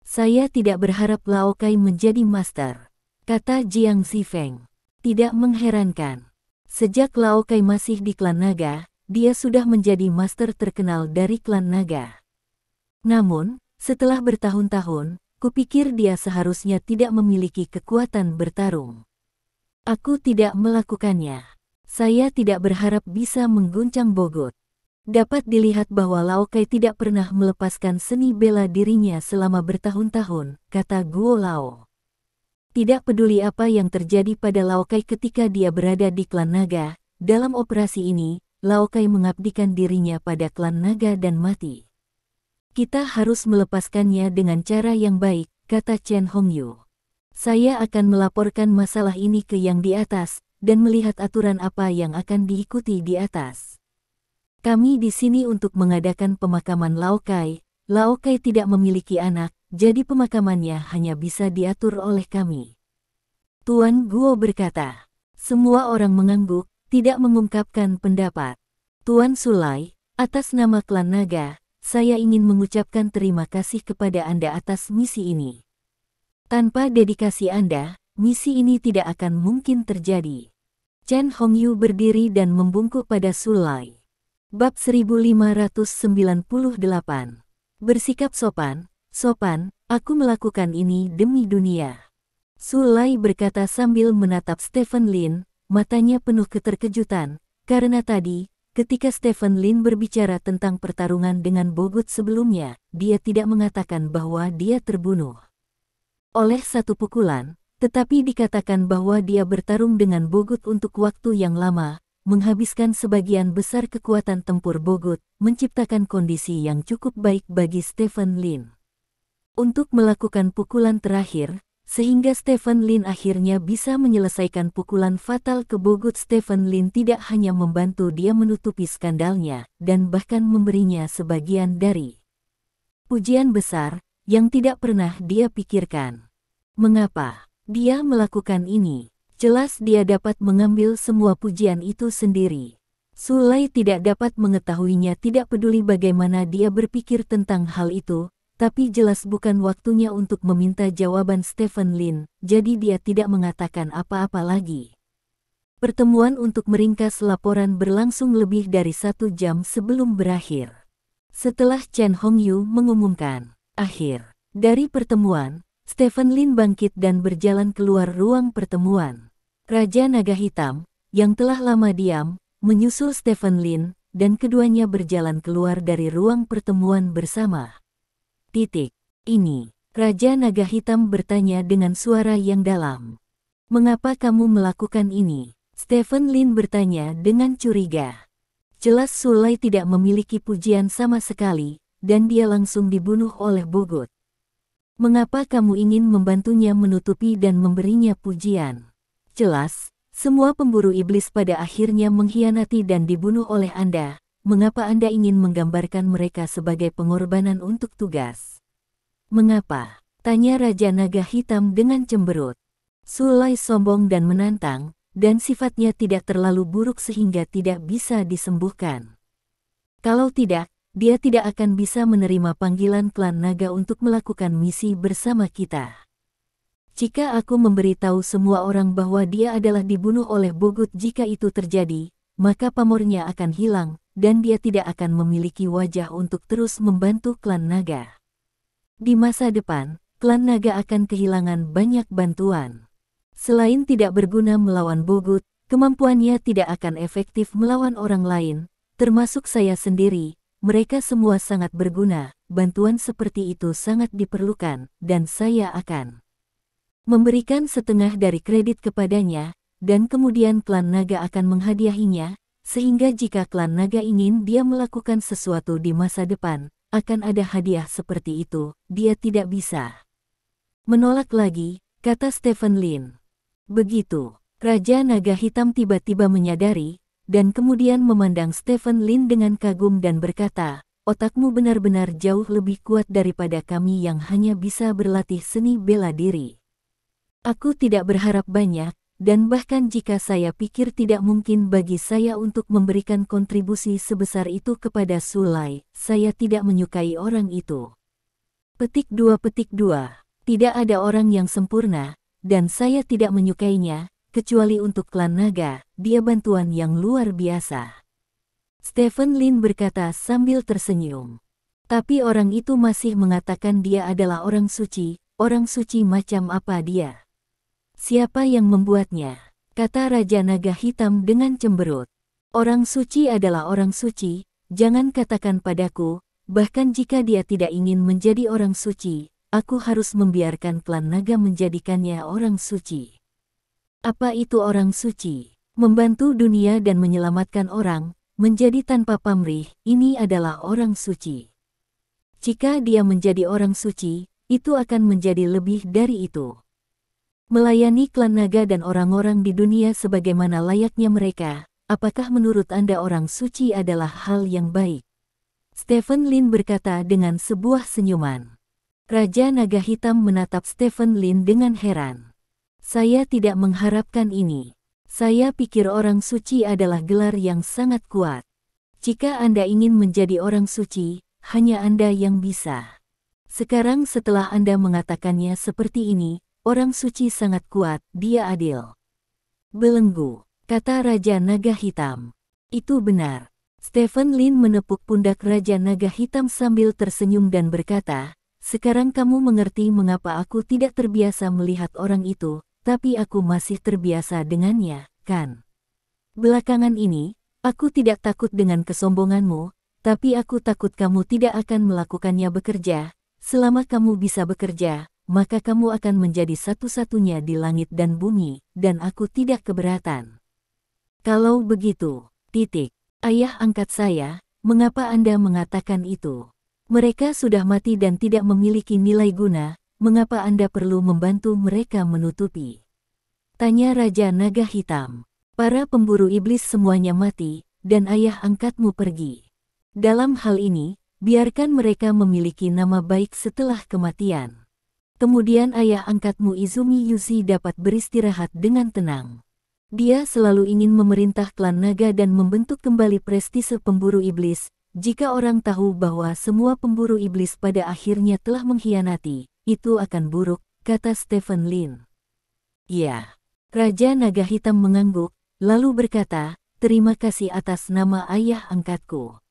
Saya tidak berharap Lao Kai menjadi master, kata Jiang Zifeng. Tidak mengherankan. Sejak Lao Kai masih di klan naga, dia sudah menjadi master terkenal dari klan naga. Namun, setelah bertahun-tahun, kupikir dia seharusnya tidak memiliki kekuatan bertarung. Aku tidak melakukannya. Saya tidak berharap bisa mengguncang Bogot. Dapat dilihat bahwa Lao Kai tidak pernah melepaskan seni bela dirinya selama bertahun-tahun, kata Guo Lao. Tidak peduli apa yang terjadi pada Lao Kai ketika dia berada di klan naga, dalam operasi ini, Lao Kai mengabdikan dirinya pada klan naga dan mati. Kita harus melepaskannya dengan cara yang baik, kata Chen Hongyu. Saya akan melaporkan masalah ini ke yang di atas, dan melihat aturan apa yang akan diikuti di atas. Kami di sini untuk mengadakan pemakaman Lao Kai. Lao Kai tidak memiliki anak, jadi pemakamannya hanya bisa diatur oleh kami. Tuan Guo berkata. Semua orang mengangguk, tidak mengungkapkan pendapat. Tuan Sulai, atas nama klan naga, saya ingin mengucapkan terima kasih kepada Anda atas misi ini. Tanpa dedikasi Anda, misi ini tidak akan mungkin terjadi. Chen Hongyu berdiri dan membungkuk pada Sulai. Bab 1598. Bersikap sopan, aku melakukan ini demi dunia. Sulai berkata sambil menatap Stephen Lin, matanya penuh keterkejutan, karena tadi, ketika Stephen Lin berbicara tentang pertarungan dengan Bogut sebelumnya, dia tidak mengatakan bahwa dia terbunuh oleh satu pukulan, tetapi dikatakan bahwa dia bertarung dengan Bogut untuk waktu yang lama, menghabiskan sebagian besar kekuatan tempur Bogut, menciptakan kondisi yang cukup baik bagi Stephen Lin untuk melakukan pukulan terakhir, sehingga Stephen Lin akhirnya bisa menyelesaikan pukulan fatal ke Bogut. Stephen Lin tidak hanya membantu dia menutupi skandalnya, dan bahkan memberinya sebagian dari pujian besar, yang tidak pernah dia pikirkan. Mengapa dia melakukan ini? Jelas dia dapat mengambil semua pujian itu sendiri. Sulai tidak dapat mengetahuinya, tidak peduli bagaimana dia berpikir tentang hal itu, tapi jelas bukan waktunya untuk meminta jawaban Stephen Lin, jadi dia tidak mengatakan apa-apa lagi. Pertemuan untuk meringkas laporan berlangsung lebih dari 1 jam sebelum berakhir. Setelah Chen Hongyu mengumumkan akhir dari pertemuan, Stephen Lin bangkit dan berjalan keluar ruang pertemuan. Raja Naga Hitam, yang telah lama diam, menyusul Stephen Lin, dan keduanya berjalan keluar dari ruang pertemuan bersama. Ini, Raja Naga Hitam bertanya dengan suara yang dalam. Mengapa kamu melakukan ini? Stephen Lin bertanya dengan curiga. Jelas Sulai tidak memiliki pujian sama sekali, dan dia langsung dibunuh oleh Bogut. Mengapa kamu ingin membantunya menutupi dan memberinya pujian? Jelas, semua pemburu iblis pada akhirnya mengkhianati dan dibunuh oleh Anda. Mengapa Anda ingin menggambarkan mereka sebagai pengorbanan untuk tugas? Mengapa? Tanya Raja Naga Hitam dengan cemberut. Sulai sombong dan menantang, dan sifatnya tidak terlalu buruk sehingga tidak bisa disembuhkan. Kalau tidak, dia tidak akan bisa menerima panggilan klan naga untuk melakukan misi bersama kita. Jika aku memberitahu semua orang bahwa dia adalah dibunuh oleh Bogut, jika itu terjadi, maka pamornya akan hilang, dan dia tidak akan memiliki wajah untuk terus membantu klan naga. Di masa depan, klan naga akan kehilangan banyak bantuan. Selain tidak berguna melawan Bogut, kemampuannya tidak akan efektif melawan orang lain, termasuk saya sendiri. Mereka semua sangat berguna, bantuan seperti itu sangat diperlukan, dan saya akan memberikan setengah dari kredit kepadanya, dan kemudian klan naga akan menghadiahinya, sehingga jika klan naga ingin dia melakukan sesuatu di masa depan, akan ada hadiah seperti itu. Dia tidak bisa menolak lagi, kata Stephen Lin. Begitu, Raja Naga Hitam tiba-tiba menyadari, dan kemudian memandang Stephen Lin dengan kagum dan berkata, otakmu benar-benar jauh lebih kuat daripada kami yang hanya bisa berlatih seni bela diri. Aku tidak berharap banyak, dan bahkan jika saya pikir tidak mungkin bagi saya untuk memberikan kontribusi sebesar itu kepada Sulai, saya tidak menyukai orang itu. Petik 2. Tidak ada orang yang sempurna, dan saya tidak menyukainya, kecuali untuk klan naga, dia bantuan yang luar biasa. Stephen Lin berkata sambil tersenyum. Tapi orang itu masih mengatakan dia adalah orang suci macam apa dia? Siapa yang membuatnya? Kata Raja Naga Hitam dengan cemberut. Orang suci adalah orang suci, jangan katakan padaku, bahkan jika dia tidak ingin menjadi orang suci, aku harus membiarkan klan naga menjadikannya orang suci. Apa itu orang suci? Membantu dunia dan menyelamatkan orang, menjadi tanpa pamrih, ini adalah orang suci. Jika dia menjadi orang suci, itu akan menjadi lebih dari itu. Melayani klan naga dan orang-orang di dunia sebagaimana layaknya mereka, apakah menurut Anda orang suci adalah hal yang baik? Stephen Lin berkata dengan sebuah senyuman. Raja Naga Hitam menatap Stephen Lin dengan heran. Saya tidak mengharapkan ini. Saya pikir orang suci adalah gelar yang sangat kuat. Jika Anda ingin menjadi orang suci, hanya Anda yang bisa. Sekarang setelah Anda mengatakannya seperti ini, orang suci sangat kuat, dia adil. Belenggu, kata Raja Naga Hitam. Itu benar. Stephen Lin menepuk pundak Raja Naga Hitam sambil tersenyum dan berkata, sekarang kamu mengerti mengapa aku tidak terbiasa melihat orang itu, tapi aku masih terbiasa dengannya, kan? Belakangan ini, aku tidak takut dengan kesombonganmu, tapi aku takut kamu tidak akan melakukannya bekerja. Selama kamu bisa bekerja, maka kamu akan menjadi satu-satunya di langit dan bumi, dan aku tidak keberatan. Kalau begitu, ayah angkat saya, mengapa Anda mengatakan itu? Mereka sudah mati dan tidak memiliki nilai guna, mengapa Anda perlu membantu mereka menutupi? Tanya Raja Naga Hitam. Para pemburu iblis semuanya mati, dan ayah angkatmu pergi. Dalam hal ini, biarkan mereka memiliki nama baik setelah kematian. Kemudian ayah angkatmu Izumi Yushi dapat beristirahat dengan tenang. Dia selalu ingin memerintah klan naga dan membentuk kembali prestise pemburu iblis. Jika orang tahu bahwa semua pemburu iblis pada akhirnya telah mengkhianati, itu akan buruk, kata Stephen Lin. Ya. Raja Naga Hitam mengangguk, lalu berkata, terima kasih atas nama ayah angkatku.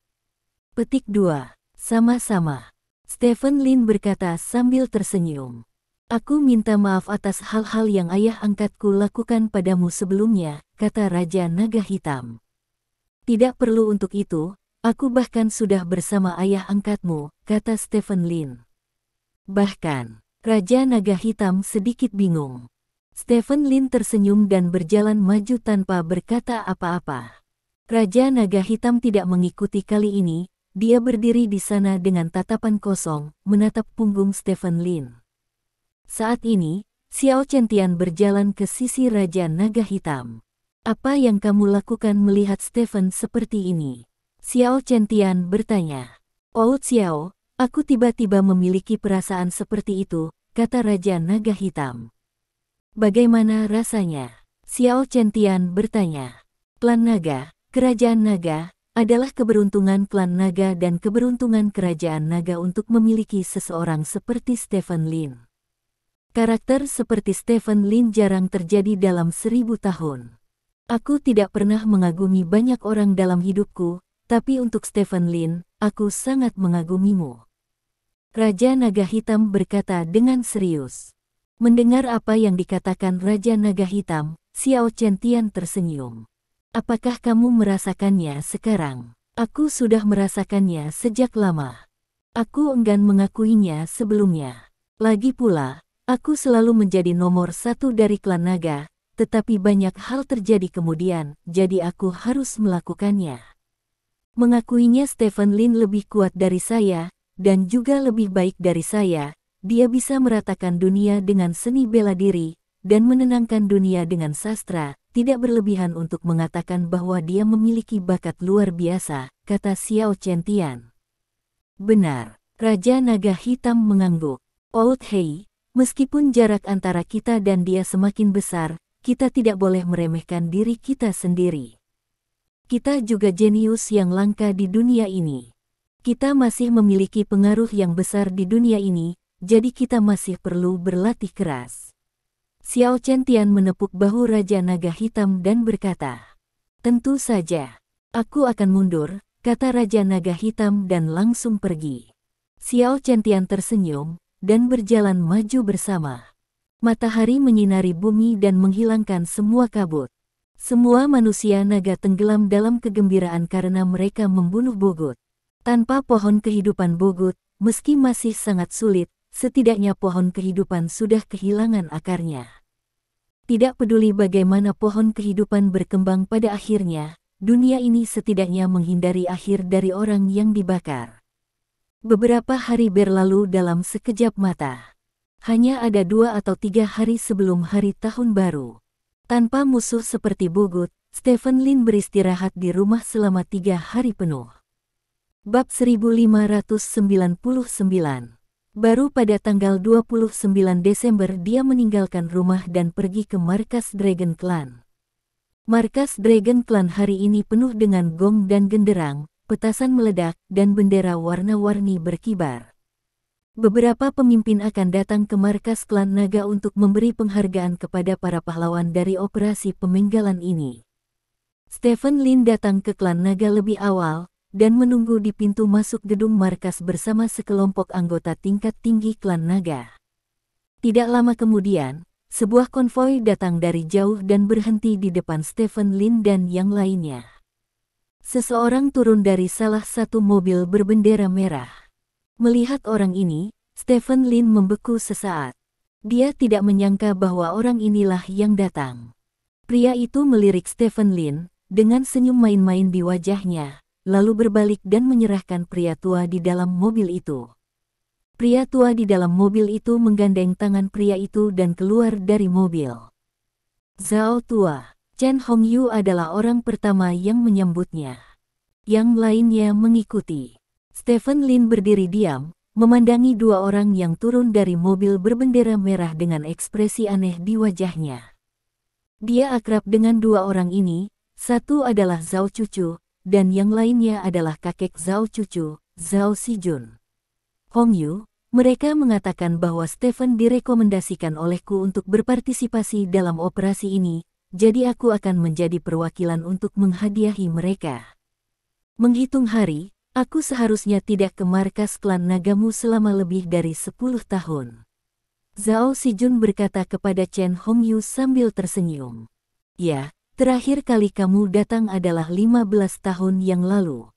Petik 2. Sama-sama. Stephen Lin berkata sambil tersenyum. Aku minta maaf atas hal-hal yang ayah angkatku lakukan padamu sebelumnya, kata Raja Naga Hitam. Tidak perlu untuk itu, aku bahkan sudah bersama ayah angkatmu, kata Stephen Lin. Bahkan, Raja Naga Hitam sedikit bingung. Stephen Lin tersenyum dan berjalan maju tanpa berkata apa-apa. Raja Naga Hitam tidak mengikuti kali ini, dia berdiri di sana dengan tatapan kosong, menatap punggung Stephen Lin. Saat ini, Xiao Chentian berjalan ke sisi Raja Naga Hitam. Apa yang kamu lakukan melihat Stephen seperti ini? Xiao Chentian bertanya. Oh Xiao, aku tiba-tiba memiliki perasaan seperti itu, kata Raja Naga Hitam. Bagaimana rasanya? Xiao Chentian bertanya. Klan Naga, Kerajaan Naga, adalah keberuntungan klan naga dan keberuntungan kerajaan naga untuk memiliki seseorang seperti Stephen Lin. Karakter seperti Stephen Lin jarang terjadi dalam 1000 tahun. Aku tidak pernah mengagumi banyak orang dalam hidupku, tapi untuk Stephen Lin, aku sangat mengagumimu. Raja Naga Hitam berkata dengan serius. Mendengar apa yang dikatakan Raja Naga Hitam, Xiao Chentian tersenyum. Apakah kamu merasakannya sekarang? Aku sudah merasakannya sejak lama. Aku enggan mengakuinya sebelumnya. Lagi pula, aku selalu menjadi nomor 1 dari klan naga, tetapi banyak hal terjadi kemudian, jadi aku harus melakukannya. Mengakuinya Stephen Lin lebih kuat dari saya, dan juga lebih baik dari saya. Dia bisa meratakan dunia dengan seni bela diri, dan menenangkan dunia dengan sastra, tidak berlebihan untuk mengatakan bahwa dia memiliki bakat luar biasa, kata Xiao Chentian. Benar, Raja Naga Hitam mengangguk. Old Hei, meskipun jarak antara kita dan dia semakin besar, kita tidak boleh meremehkan diri kita sendiri. Kita juga jenius yang langka di dunia ini. Kita masih memiliki pengaruh yang besar di dunia ini, jadi kita masih perlu berlatih keras. Xiao Chen-tian menepuk bahu Raja Naga Hitam dan berkata, "Tentu saja. Aku akan mundur," kata Raja Naga Hitam dan langsung pergi. Xiao Chen-tian tersenyum dan berjalan maju bersama. Matahari menyinari bumi dan menghilangkan semua kabut. Semua manusia naga tenggelam dalam kegembiraan karena mereka membunuh Bogut. Tanpa pohon kehidupan Bogut, meski masih sangat sulit, setidaknya pohon kehidupan sudah kehilangan akarnya. Tidak peduli bagaimana pohon kehidupan berkembang pada akhirnya, dunia ini setidaknya menghindari akhir dari orang yang dibakar. Beberapa hari berlalu dalam sekejap mata. Hanya ada 2 atau 3 hari sebelum hari tahun baru. Tanpa musuh seperti Bogut, Stephen Lin beristirahat di rumah selama 3 hari penuh. Bab 1599. Baru pada tanggal 29 Desember dia meninggalkan rumah dan pergi ke markas Dragon Clan. Markas Dragon Clan hari ini penuh dengan gong dan genderang, petasan meledak, dan bendera warna-warni berkibar. Beberapa pemimpin akan datang ke markas klan naga untuk memberi penghargaan kepada para pahlawan dari operasi pemenggalan ini. Stephen Lin datang ke klan naga lebih awal, dan menunggu di pintu masuk gedung markas bersama sekelompok anggota tingkat tinggi klan naga. Tidak lama kemudian, sebuah konvoi datang dari jauh dan berhenti di depan Stephen Lin dan yang lainnya. Seseorang turun dari salah satu mobil berbendera merah. Melihat orang ini, Stephen Lin membeku sesaat. Dia tidak menyangka bahwa orang inilah yang datang. Pria itu melirik Stephen Lin, dengan senyum main-main di wajahnya, lalu berbalik dan menyerahkan pria tua di dalam mobil itu. Pria tua di dalam mobil itu menggandeng tangan pria itu dan keluar dari mobil. Zhao tua, Chen Hongyu adalah orang pertama yang menyambutnya. Yang lainnya mengikuti. Stephen Lin berdiri diam, memandangi 2 orang yang turun dari mobil berbendera merah dengan ekspresi aneh di wajahnya. Dia akrab dengan 2 orang ini, satu adalah Zhao Cucu, dan yang lainnya adalah kakek Zhao Cucu, Zhao Sijun. Hongyu, mereka mengatakan bahwa Stephen direkomendasikan olehku untuk berpartisipasi dalam operasi ini, jadi aku akan menjadi perwakilan untuk menghadiahi mereka. Menghitung hari, aku seharusnya tidak ke markas klan nagamu selama lebih dari 10 tahun. Zhao Sijun berkata kepada Chen Hongyu sambil tersenyum. Ya, terakhir kali kamu datang adalah 15 tahun yang lalu.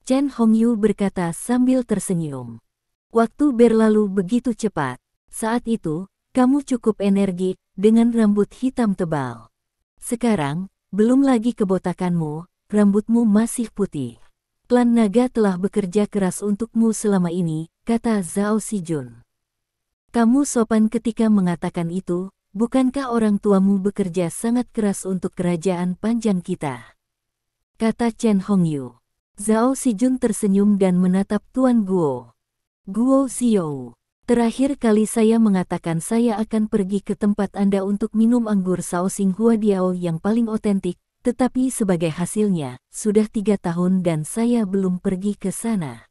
Chen Hongyu berkata sambil tersenyum. Waktu berlalu begitu cepat. Saat itu, kamu cukup energik, dengan rambut hitam tebal. Sekarang, belum lagi kebotakanmu, rambutmu masih putih. Klan naga telah bekerja keras untukmu selama ini, kata Zhao Sijun. Kamu sopan ketika mengatakan itu, bukankah orang tuamu bekerja sangat keras untuk kerajaan panjang kita? Kata Chen Hongyu. Zhao Sijun tersenyum dan menatap Tuan Guo. Guo Xiao, terakhir kali saya mengatakan saya akan pergi ke tempat Anda untuk minum anggur Shaoxing Huadiao yang paling otentik, tetapi sebagai hasilnya, sudah 3 tahun dan saya belum pergi ke sana.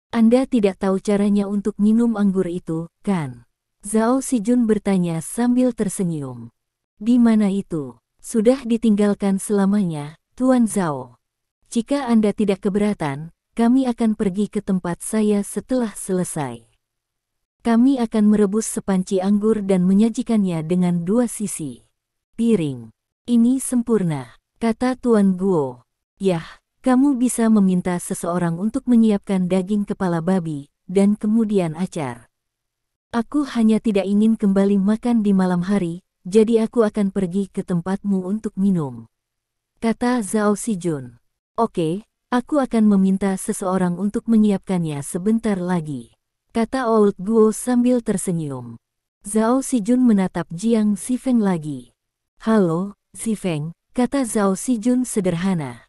Anda tidak tahu caranya untuk minum anggur itu, kan? Zhao Sijun bertanya sambil tersenyum. Di mana itu? Sudah ditinggalkan selamanya, Tuan Zhao. Jika Anda tidak keberatan, kami akan pergi ke tempat saya setelah selesai. Kami akan merebus sepanci anggur dan menyajikannya dengan 2 sisi piring. Ini sempurna, kata Tuan Guo. Yah, kamu bisa meminta seseorang untuk menyiapkan daging kepala babi, dan kemudian acar. Aku hanya tidak ingin kembali makan di malam hari, jadi aku akan pergi ke tempatmu untuk minum. Kata Zhao Sijun. Oke, aku akan meminta seseorang untuk menyiapkannya sebentar lagi. Kata Old Guo sambil tersenyum. Zhao Sijun menatap Jiang Xifeng lagi. Halo, Xifeng, kata Zhao Sijun sederhana.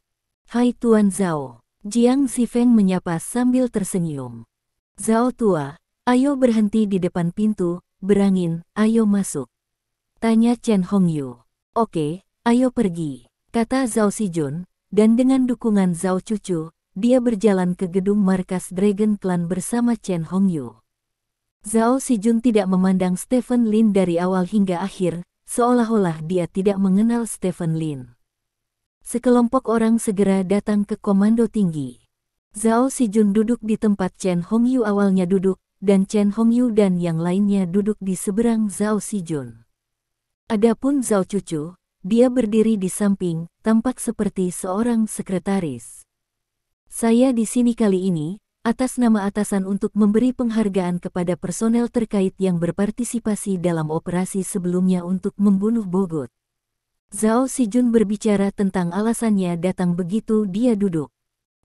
Hai Tuan Zhao, Jiang Zifeng menyapa sambil tersenyum. Zhao tua, ayo berhenti di depan pintu, berangin, ayo masuk. Tanya Chen Hongyu. Oke, ayo pergi, kata Zhao Xijun, dan dengan dukungan Zhao Cucu, dia berjalan ke gedung markas Dragon Clan bersama Chen Hongyu. Zhao Xijun tidak memandang Stephen Lin dari awal hingga akhir, seolah-olah dia tidak mengenal Stephen Lin. Sekelompok orang segera datang ke komando tinggi. Zhao Xijun duduk di tempat Chen Hongyu awalnya duduk, dan Chen Hongyu dan yang lainnya duduk di seberang Zhao Xijun. Adapun Zhao Cucu, dia berdiri di samping, tampak seperti seorang sekretaris. Saya di sini kali ini, atas nama atasan untuk memberi penghargaan kepada personel terkait yang berpartisipasi dalam operasi sebelumnya untuk membunuh Bogot. Zhao Xijun berbicara tentang alasannya datang begitu dia duduk.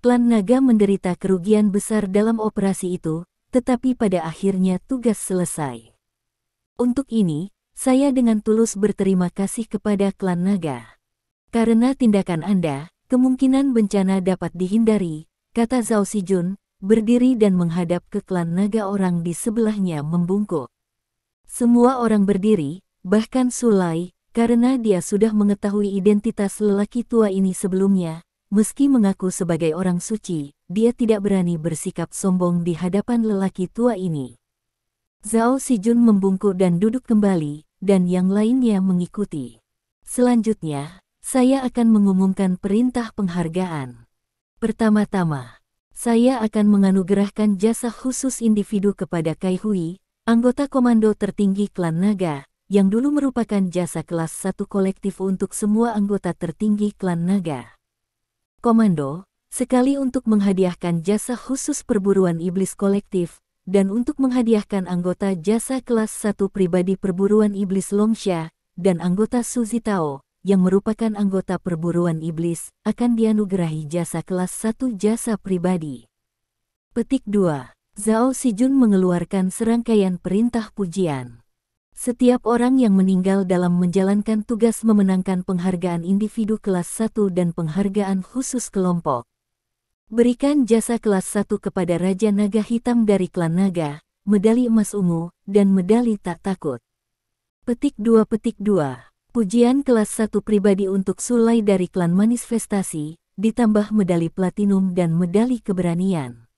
Klan Naga menderita kerugian besar dalam operasi itu, tetapi pada akhirnya tugas selesai. Untuk ini, saya dengan tulus berterima kasih kepada Klan Naga. Karena tindakan Anda, kemungkinan bencana dapat dihindari, kata Zhao Xijun, berdiri dan menghadap ke Klan Naga. Orang di sebelahnya membungkuk. Semua orang berdiri, bahkan Sulai, karena dia sudah mengetahui identitas lelaki tua ini sebelumnya. Meski mengaku sebagai orang suci, dia tidak berani bersikap sombong di hadapan lelaki tua ini. Zhao Xijun membungkuk dan duduk kembali, dan yang lainnya mengikuti. Selanjutnya, saya akan mengumumkan perintah penghargaan. Pertama-tama, saya akan menganugerahkan jasa khusus individu kepada Kai Hui, anggota komando tertinggi Klan Naga, yang dulu merupakan jasa kelas 1 kolektif untuk semua anggota tertinggi Klan Naga. Komando, sekali untuk menghadiahkan jasa khusus perburuan iblis kolektif, dan untuk menghadiahkan anggota jasa kelas 1 pribadi perburuan iblis Longsha, dan anggota Suzy Tao, yang merupakan anggota perburuan iblis, akan dianugerahi jasa kelas 1 jasa pribadi. Petik 2. Zhao Xijun mengeluarkan serangkaian perintah pujian. Setiap orang yang meninggal dalam menjalankan tugas memenangkan penghargaan individu kelas 1 dan penghargaan khusus kelompok. Berikan jasa kelas 1 kepada Raja Naga Hitam dari Klan Naga, medali emas ungu, dan medali tak takut. Petik 2. Pujian kelas 1 pribadi untuk Sulai dari Klan Manifestasi, ditambah medali platinum dan medali keberanian.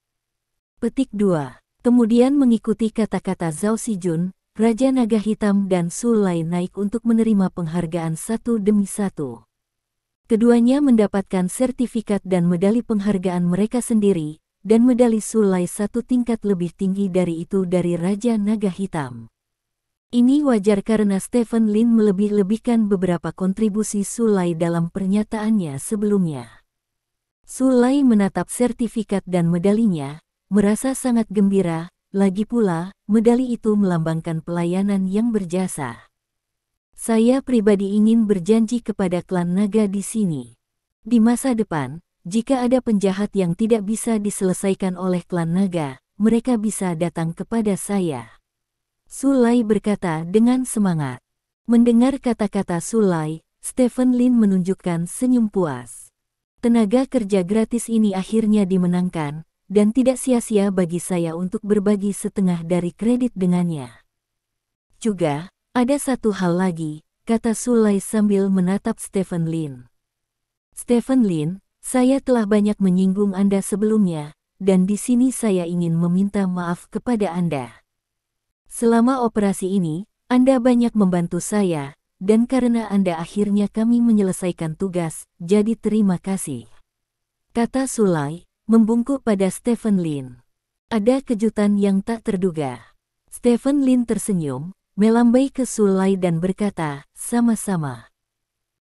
Petik 2. Kemudian mengikuti kata-kata Zhao Xijun, Raja Naga Hitam dan Sulai naik untuk menerima penghargaan satu demi satu. Keduanya mendapatkan sertifikat dan medali penghargaan mereka sendiri, dan medali Sulai satu tingkat lebih tinggi dari itu dari Raja Naga Hitam. Ini wajar karena Stephen Lin melebih-lebihkan beberapa kontribusi Sulai dalam pernyataannya sebelumnya. Sulai menatap sertifikat dan medalinya, merasa sangat gembira. Lagi pula, medali itu melambangkan pelayanan yang berjasa. Saya pribadi ingin berjanji kepada Klan Naga di sini. Di masa depan, jika ada penjahat yang tidak bisa diselesaikan oleh Klan Naga, mereka bisa datang kepada saya. Sulai berkata dengan semangat. Mendengar kata-kata Sulai, Stephen Lin menunjukkan senyum puas. Tenaga kerja gratis ini akhirnya dimenangkan, dan tidak sia-sia bagi saya untuk berbagi setengah dari kredit dengannya. Juga, ada satu hal lagi, kata Sulai sambil menatap Stephen Lin. Stephen Lin, saya telah banyak menyinggung Anda sebelumnya, dan di sini saya ingin meminta maaf kepada Anda. Selama operasi ini, Anda banyak membantu saya, dan karena Anda akhirnya kami menyelesaikan tugas, jadi terima kasih. Kata Sulai, membungkuk pada Stephen Lin. Ada kejutan yang tak terduga. Stephen Lin tersenyum, melambai ke Sulai dan berkata, sama-sama.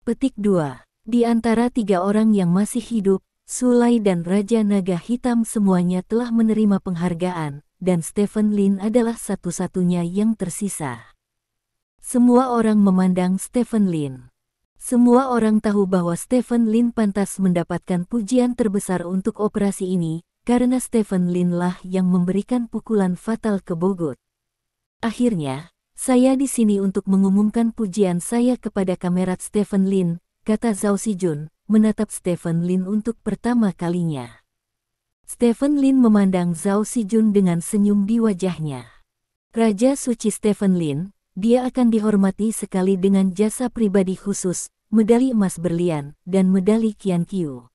Petik 2. Di antara 3 orang yang masih hidup, Sulai dan Raja Naga Hitam semuanya telah menerima penghargaan, dan Stephen Lin adalah satu-satunya yang tersisa. Semua orang memandang Stephen Lin. Semua orang tahu bahwa Stephen Lin pantas mendapatkan pujian terbesar untuk operasi ini, karena Stephen Lin lah yang memberikan pukulan fatal ke Bogot. Akhirnya, saya di sini untuk mengumumkan pujian saya kepada kamerat Stephen Lin, kata Zhao Xijun, menatap Stephen Lin untuk pertama kalinya. Stephen Lin memandang Zhao Sijun dengan senyum di wajahnya. Raja Suci Stephen Lin, dia akan dihormati sekali dengan jasa pribadi khusus, medali emas berlian, dan medali Qianqiu.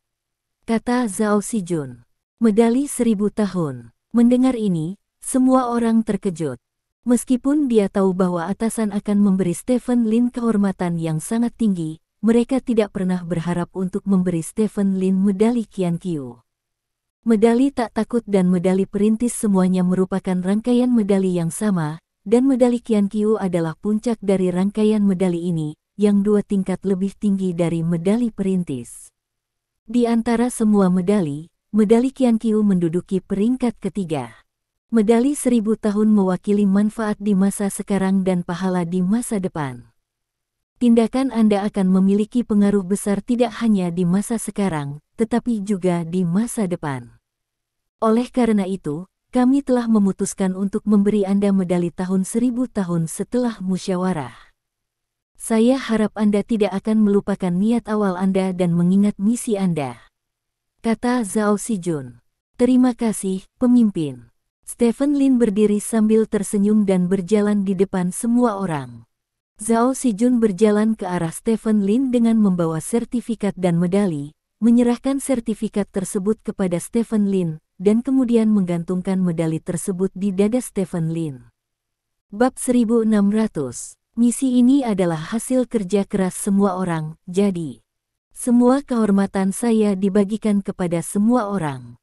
Kata Zhao Sijun. Medali 1000 tahun. Mendengar ini, semua orang terkejut. Meskipun dia tahu bahwa atasan akan memberi Stephen Lin kehormatan yang sangat tinggi, mereka tidak pernah berharap untuk memberi Stephen Lin medali Qianqiu. Medali tak takut dan medali perintis semuanya merupakan rangkaian medali yang sama, dan medali Qianqiu adalah puncak dari rangkaian medali ini, yang 2 tingkat lebih tinggi dari medali perintis. Di antara semua medali, medali Qianqiu menduduki peringkat ketiga. Medali 1000 tahun mewakili manfaat di masa sekarang dan pahala di masa depan. Tindakan Anda akan memiliki pengaruh besar tidak hanya di masa sekarang, tetapi juga di masa depan. Oleh karena itu, kami telah memutuskan untuk memberi Anda medali tahun 1000 tahun setelah musyawarah. Saya harap Anda tidak akan melupakan niat awal Anda dan mengingat misi Anda. Kata Zhao Sijun. Terima kasih, pemimpin. Stephen Lin berdiri sambil tersenyum dan berjalan di depan semua orang. Zhao Sijun berjalan ke arah Stephen Lin dengan membawa sertifikat dan medali, menyerahkan sertifikat tersebut kepada Stephen Lin, dan kemudian menggantungkan medali tersebut di dada Stephen Lin. Bab 1600. Misi ini adalah hasil kerja keras semua orang, jadi semua kehormatan saya dibagikan kepada semua orang.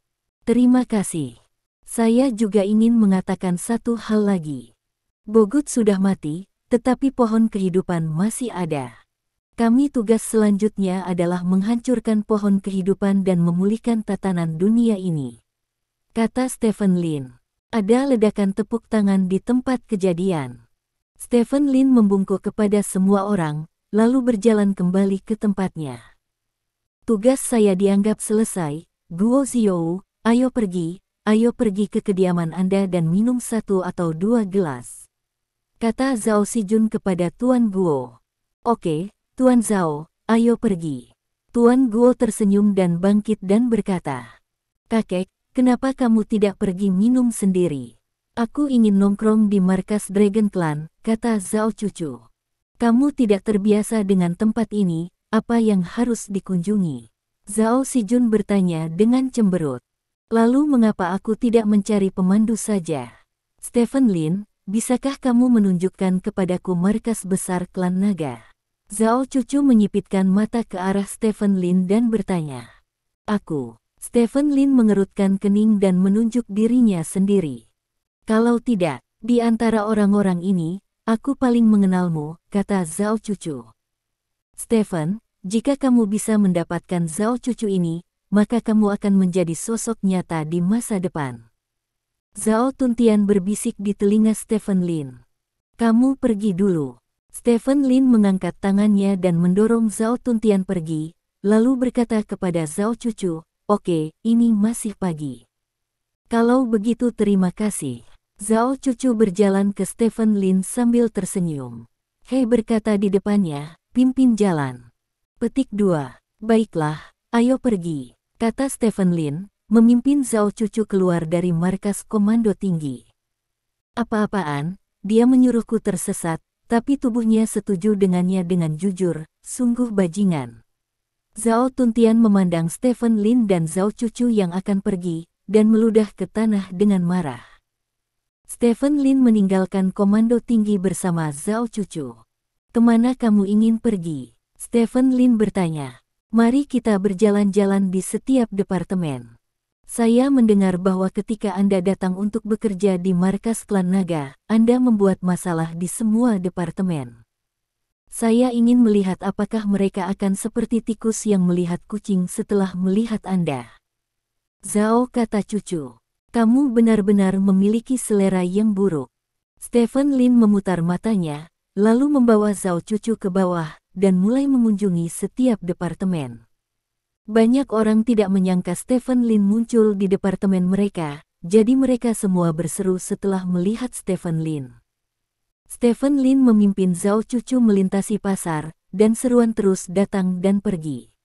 Terima kasih. Saya juga ingin mengatakan satu hal lagi. Bogut sudah mati, tetapi pohon kehidupan masih ada. Kami tugas selanjutnya adalah menghancurkan pohon kehidupan dan memulihkan tatanan dunia ini. Kata Stephen Lin. Ada ledakan tepuk tangan di tempat kejadian. Stephen Lin membungkuk kepada semua orang, lalu berjalan kembali ke tempatnya. Tugas saya dianggap selesai, Guo Xiao, ayo pergi ke kediaman Anda dan minum 1 atau 2 gelas. Kata Zhao Sijun kepada Tuan Guo. Oke, Tuan Zhao, ayo pergi. Tuan Guo tersenyum dan bangkit dan berkata, Kakek, kenapa kamu tidak pergi minum sendiri? Aku ingin nongkrong di markas Dragon Clan, kata Zhao Cucu. Kamu tidak terbiasa dengan tempat ini, apa yang harus dikunjungi? Zhao Sijun bertanya dengan cemberut. Lalu mengapa aku tidak mencari pemandu saja? Stephen Lin, bisakah kamu menunjukkan kepadaku markas besar klan naga? Zhao Cucu menyipitkan mata ke arah Stephen Lin dan bertanya. Aku. Stephen Lin mengerutkan kening dan menunjuk dirinya sendiri. Kalau tidak, di antara orang-orang ini, aku paling mengenalmu, kata Zhao Cucu. Stephen, jika kamu bisa mendapatkan Zhao Cucu ini, maka kamu akan menjadi sosok nyata di masa depan. Zhao Tuntian berbisik di telinga Stephen Lin. Kamu pergi dulu. Stephen Lin mengangkat tangannya dan mendorong Zhao Tuntian pergi, lalu berkata kepada Zhao Cucu, oke, ini masih pagi. Kalau begitu terima kasih. Zhao Cucu berjalan ke Stephen Lin sambil tersenyum. Hei berkata di depannya, pimpin jalan. Petik 2. Baiklah, ayo pergi. Kata Stephen Lin, memimpin Zhao Cucu keluar dari markas komando tinggi. Apa-apaan, dia menyuruhku tersesat, tapi tubuhnya setuju dengannya dengan jujur, sungguh bajingan. Zhao Tuntian memandang Stephen Lin dan Zhao Cucu yang akan pergi, dan meludah ke tanah dengan marah. Stephen Lin meninggalkan komando tinggi bersama Zhao Cucu. Kemana kamu ingin pergi? Stephen Lin bertanya. Mari kita berjalan-jalan di setiap departemen. Saya mendengar bahwa ketika Anda datang untuk bekerja di markas klan naga, Anda membuat masalah di semua departemen. Saya ingin melihat apakah mereka akan seperti tikus yang melihat kucing setelah melihat Anda. Zhao, kata Cucu. Kamu benar-benar memiliki selera yang buruk. Stephen Lin memutar matanya, lalu membawa Zhao Cucu ke bawah, dan mulai mengunjungi setiap departemen. Banyak orang tidak menyangka Stephen Lin muncul di departemen mereka, jadi mereka semua berseru setelah melihat Stephen Lin. Stephen Lin memimpin Zhao Cucu melintasi pasar, dan seruan terus datang dan pergi.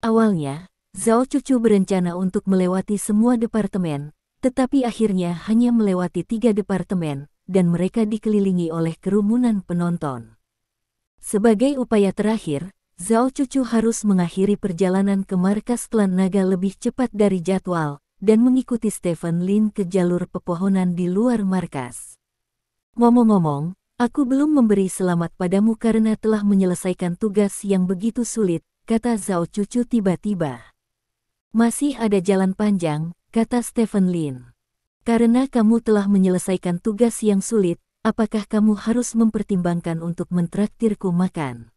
Awalnya, Zhao Cucu berencana untuk melewati semua departemen, tetapi akhirnya hanya melewati 3 departemen, dan mereka dikelilingi oleh kerumunan penonton. Sebagai upaya terakhir, Zhao Cucu harus mengakhiri perjalanan ke markas klan naga lebih cepat dari jadwal, dan mengikuti Stephen Lin ke jalur pepohonan di luar markas. Ngomong-ngomong, aku belum memberi selamat padamu karena telah menyelesaikan tugas yang begitu sulit, kata Zhao Cucu tiba-tiba. Masih ada jalan panjang, kata Stephen Lin. Karena kamu telah menyelesaikan tugas yang sulit, apakah kamu harus mempertimbangkan untuk mentraktirku makan?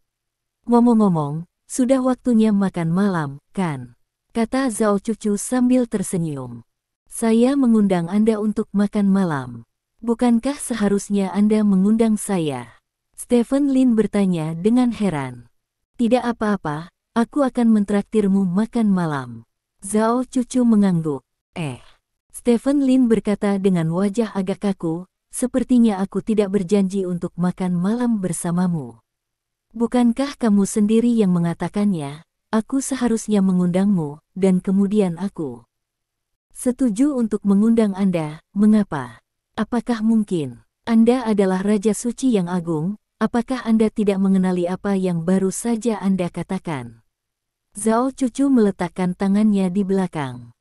Ngomong-ngomong, sudah waktunya makan malam, kan? Kata Zhao Cucu sambil tersenyum. Saya mengundang Anda untuk makan malam. Bukankah seharusnya Anda mengundang saya? Stephen Lin bertanya dengan heran. Tidak apa-apa, aku akan mentraktirmu makan malam. Zhao Cucu mengangguk. Stephen Lin berkata dengan wajah agak kaku, sepertinya aku tidak berjanji untuk makan malam bersamamu. Bukankah kamu sendiri yang mengatakannya, aku seharusnya mengundangmu, dan kemudian aku setuju untuk mengundang Anda, mengapa? Apakah mungkin Anda adalah Raja Suci yang agung? Apakah Anda tidak mengenali apa yang baru saja Anda katakan? Zhao Cucu meletakkan tangannya di belakang,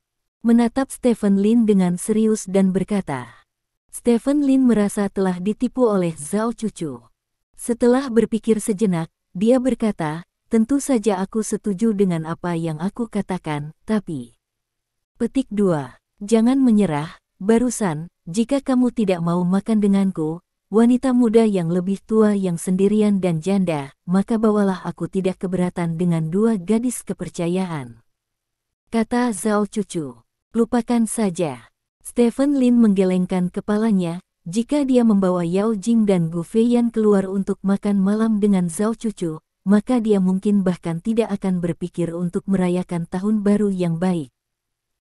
menatap Stephen Lin dengan serius dan berkata. Stephen Lin merasa telah ditipu oleh Zhao Cucu. Setelah berpikir sejenak, dia berkata, tentu saja aku setuju dengan apa yang aku katakan, tapi... Petik 2. Jangan menyerah, barusan, jika kamu tidak mau makan denganku, wanita muda yang lebih tua yang sendirian dan janda, maka bawalah aku tidak keberatan dengan 2 gadis kepercayaan. Kata Zhao Cucu. Lupakan saja. Stephen Lin menggelengkan kepalanya, jika dia membawa Yao Jing dan Gu Feiyan keluar untuk makan malam dengan Zhao Cucu, maka dia mungkin bahkan tidak akan berpikir untuk merayakan tahun baru yang baik.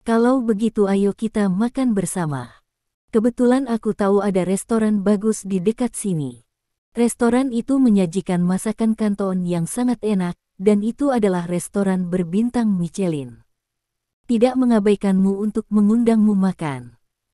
Kalau begitu ayo kita makan bersama. Kebetulan aku tahu ada restoran bagus di dekat sini. Restoran itu menyajikan masakan Kanton yang sangat enak, dan itu adalah restoran berbintang Michelin. Tidak mengabaikanmu untuk mengundangmu makan.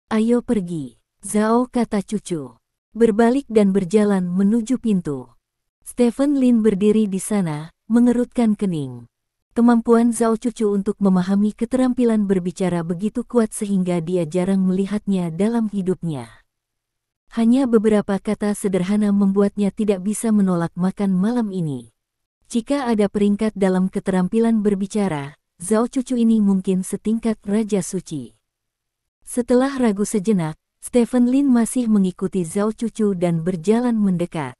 Ayo pergi, Zhao, kata Cucu. Berbalik dan berjalan menuju pintu. Stephen Lin berdiri di sana, mengerutkan kening. Kemampuan Zhao Cucu untuk memahami keterampilan berbicara begitu kuat sehingga dia jarang melihatnya dalam hidupnya. Hanya beberapa kata sederhana membuatnya tidak bisa menolak makan malam ini. Jika ada peringkat dalam keterampilan berbicara, Zhao Cucu ini mungkin setingkat Raja Suci. Setelah ragu sejenak, Stephen Lin masih mengikuti Zhao Cucu dan berjalan mendekat.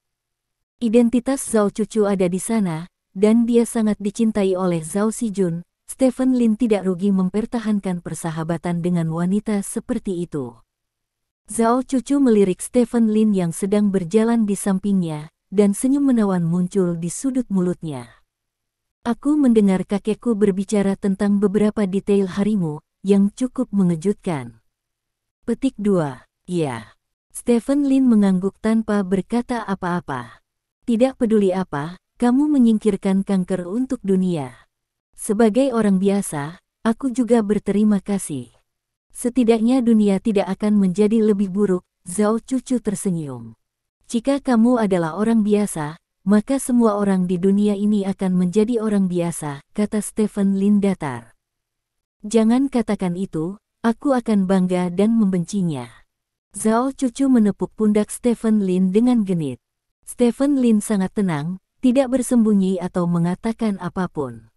Identitas Zhao Cucu ada di sana, dan dia sangat dicintai oleh Zhao Xijun. Stephen Lin tidak rugi mempertahankan persahabatan dengan wanita seperti itu. Zhao Cucu melirik Stephen Lin yang sedang berjalan di sampingnya, dan senyum menawan muncul di sudut mulutnya. Aku mendengar kakekku berbicara tentang beberapa detail harimu, yang cukup mengejutkan. Petik 2. Ya. Stephen Lin mengangguk tanpa berkata apa-apa. Tidak peduli apa, kamu menyingkirkan kanker untuk dunia. Sebagai orang biasa, aku juga berterima kasih. Setidaknya dunia tidak akan menjadi lebih buruk, Zhao Cucu tersenyum. Jika kamu adalah orang biasa, maka semua orang di dunia ini akan menjadi orang biasa, kata Stephen Lin datar. Jangan katakan itu, aku akan bangga dan membencinya. Zhao Cucu menepuk pundak Stephen Lin dengan genit. Stephen Lin sangat tenang, tidak bersembunyi atau mengatakan apapun.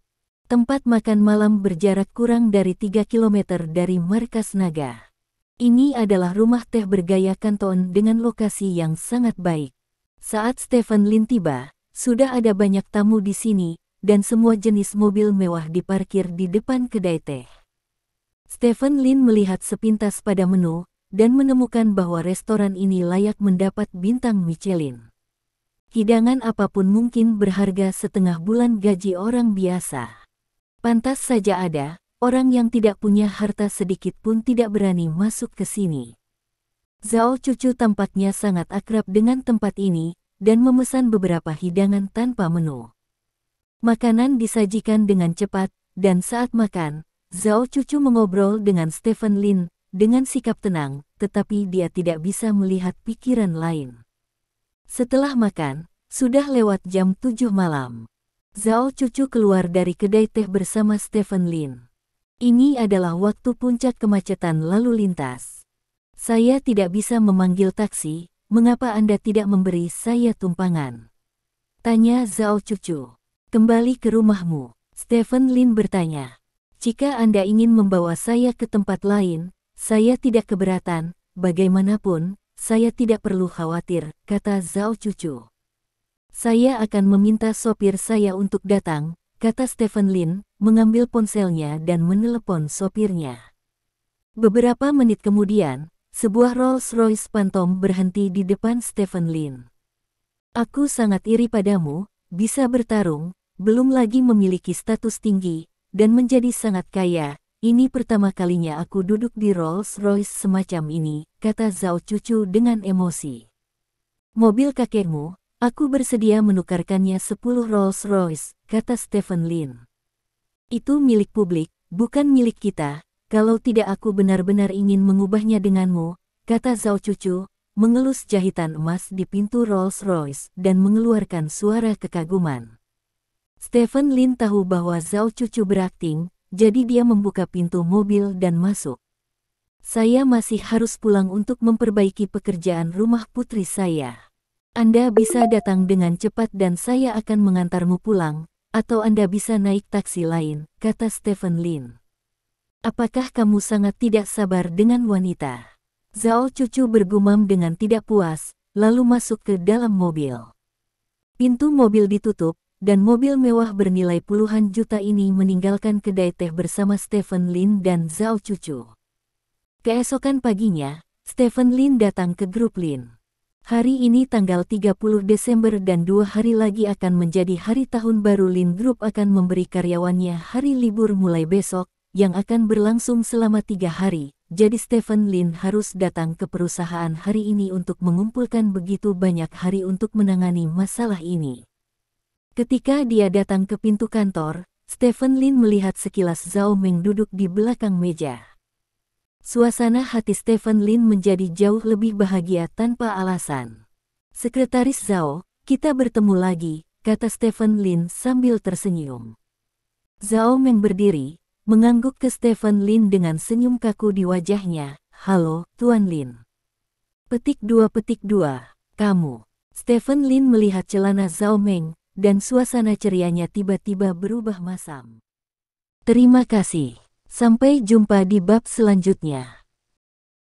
Tempat makan malam berjarak kurang dari 3 km dari markas naga. Ini adalah rumah teh bergaya Kanton dengan lokasi yang sangat baik. Saat Stephen Lin tiba, sudah ada banyak tamu di sini, dan semua jenis mobil mewah diparkir di depan kedai teh. Stephen Lin melihat sepintas pada menu, dan menemukan bahwa restoran ini layak mendapat bintang Michelin. Hidangan apapun mungkin berharga setengah bulan gaji orang biasa. Pantas saja ada, orang yang tidak punya harta sedikit pun tidak berani masuk ke sini. Zhao Cucu tampaknya sangat akrab dengan tempat ini, dan memesan beberapa hidangan tanpa menu. Makanan disajikan dengan cepat, dan saat makan, Zhao Cucu mengobrol dengan Stephen Lin dengan sikap tenang, tetapi dia tidak bisa melihat pikiran lain. Setelah makan, sudah lewat jam 7 malam. Zhao Cucu keluar dari kedai teh bersama Stephen Lin. Ini adalah waktu puncak kemacetan lalu lintas. Saya tidak bisa memanggil taksi, mengapa Anda tidak memberi saya tumpangan? Tanya Zhao Cucu. Kembali ke rumahmu, Stephen Lin bertanya. Jika Anda ingin membawa saya ke tempat lain, saya tidak keberatan, bagaimanapun, saya tidak perlu khawatir, kata Zhao Cucu. Saya akan meminta sopir saya untuk datang, kata Stephen Lin, mengambil ponselnya dan menelepon sopirnya. Beberapa menit kemudian, sebuah Rolls-Royce Phantom berhenti di depan Stephen Lin. Aku sangat iri padamu, bisa bertarung, belum lagi memiliki status tinggi, dan menjadi sangat kaya. Ini pertama kalinya aku duduk di Rolls-Royce semacam ini, kata Zhao Cucu dengan emosi. Mobil kakekmu, aku bersedia menukarkannya 10 Rolls-Royce, kata Stephen Lin. Itu milik publik, bukan milik kita, kalau tidak aku benar-benar ingin mengubahnya denganmu, kata Zhao Cucu, mengelus jahitan emas di pintu Rolls-Royce dan mengeluarkan suara kekaguman. Stephen Lin tahu bahwa Zhao Cucu berakting, jadi dia membuka pintu mobil dan masuk. Saya masih harus pulang untuk memperbaiki pekerjaan rumah putri saya. Anda bisa datang dengan cepat dan saya akan mengantarmu pulang, atau Anda bisa naik taksi lain, kata Stephen Lin. Apakah kamu sangat tidak sabar dengan wanita? Zhao Cucu bergumam dengan tidak puas, lalu masuk ke dalam mobil. Pintu mobil ditutup, dan mobil mewah bernilai puluhan juta ini meninggalkan kedai teh bersama Stephen Lin dan Zhao Cucu. Keesokan paginya, Stephen Lin datang ke grup Lin. Hari ini tanggal 30 Desember dan 2 hari lagi akan menjadi hari tahun baru. Lin Group akan memberi karyawannya hari libur mulai besok, yang akan berlangsung selama 3 hari. Jadi Stephen Lin harus datang ke perusahaan hari ini untuk mengumpulkan begitu banyak hari untuk menangani masalah ini. Ketika dia datang ke pintu kantor, Stephen Lin melihat sekilas Zhao Meng duduk di belakang meja. Suasana hati Stephen Lin menjadi jauh lebih bahagia tanpa alasan. Sekretaris Zhao, kita bertemu lagi, kata Stephen Lin sambil tersenyum. Zhao Meng berdiri, mengangguk ke Stephen Lin dengan senyum kaku di wajahnya. Halo, Tuan Lin. Petik 2, kamu. Stephen Lin melihat celana Zhao Meng, dan suasana cerianya tiba-tiba berubah masam. Terima kasih. Sampai jumpa di bab selanjutnya.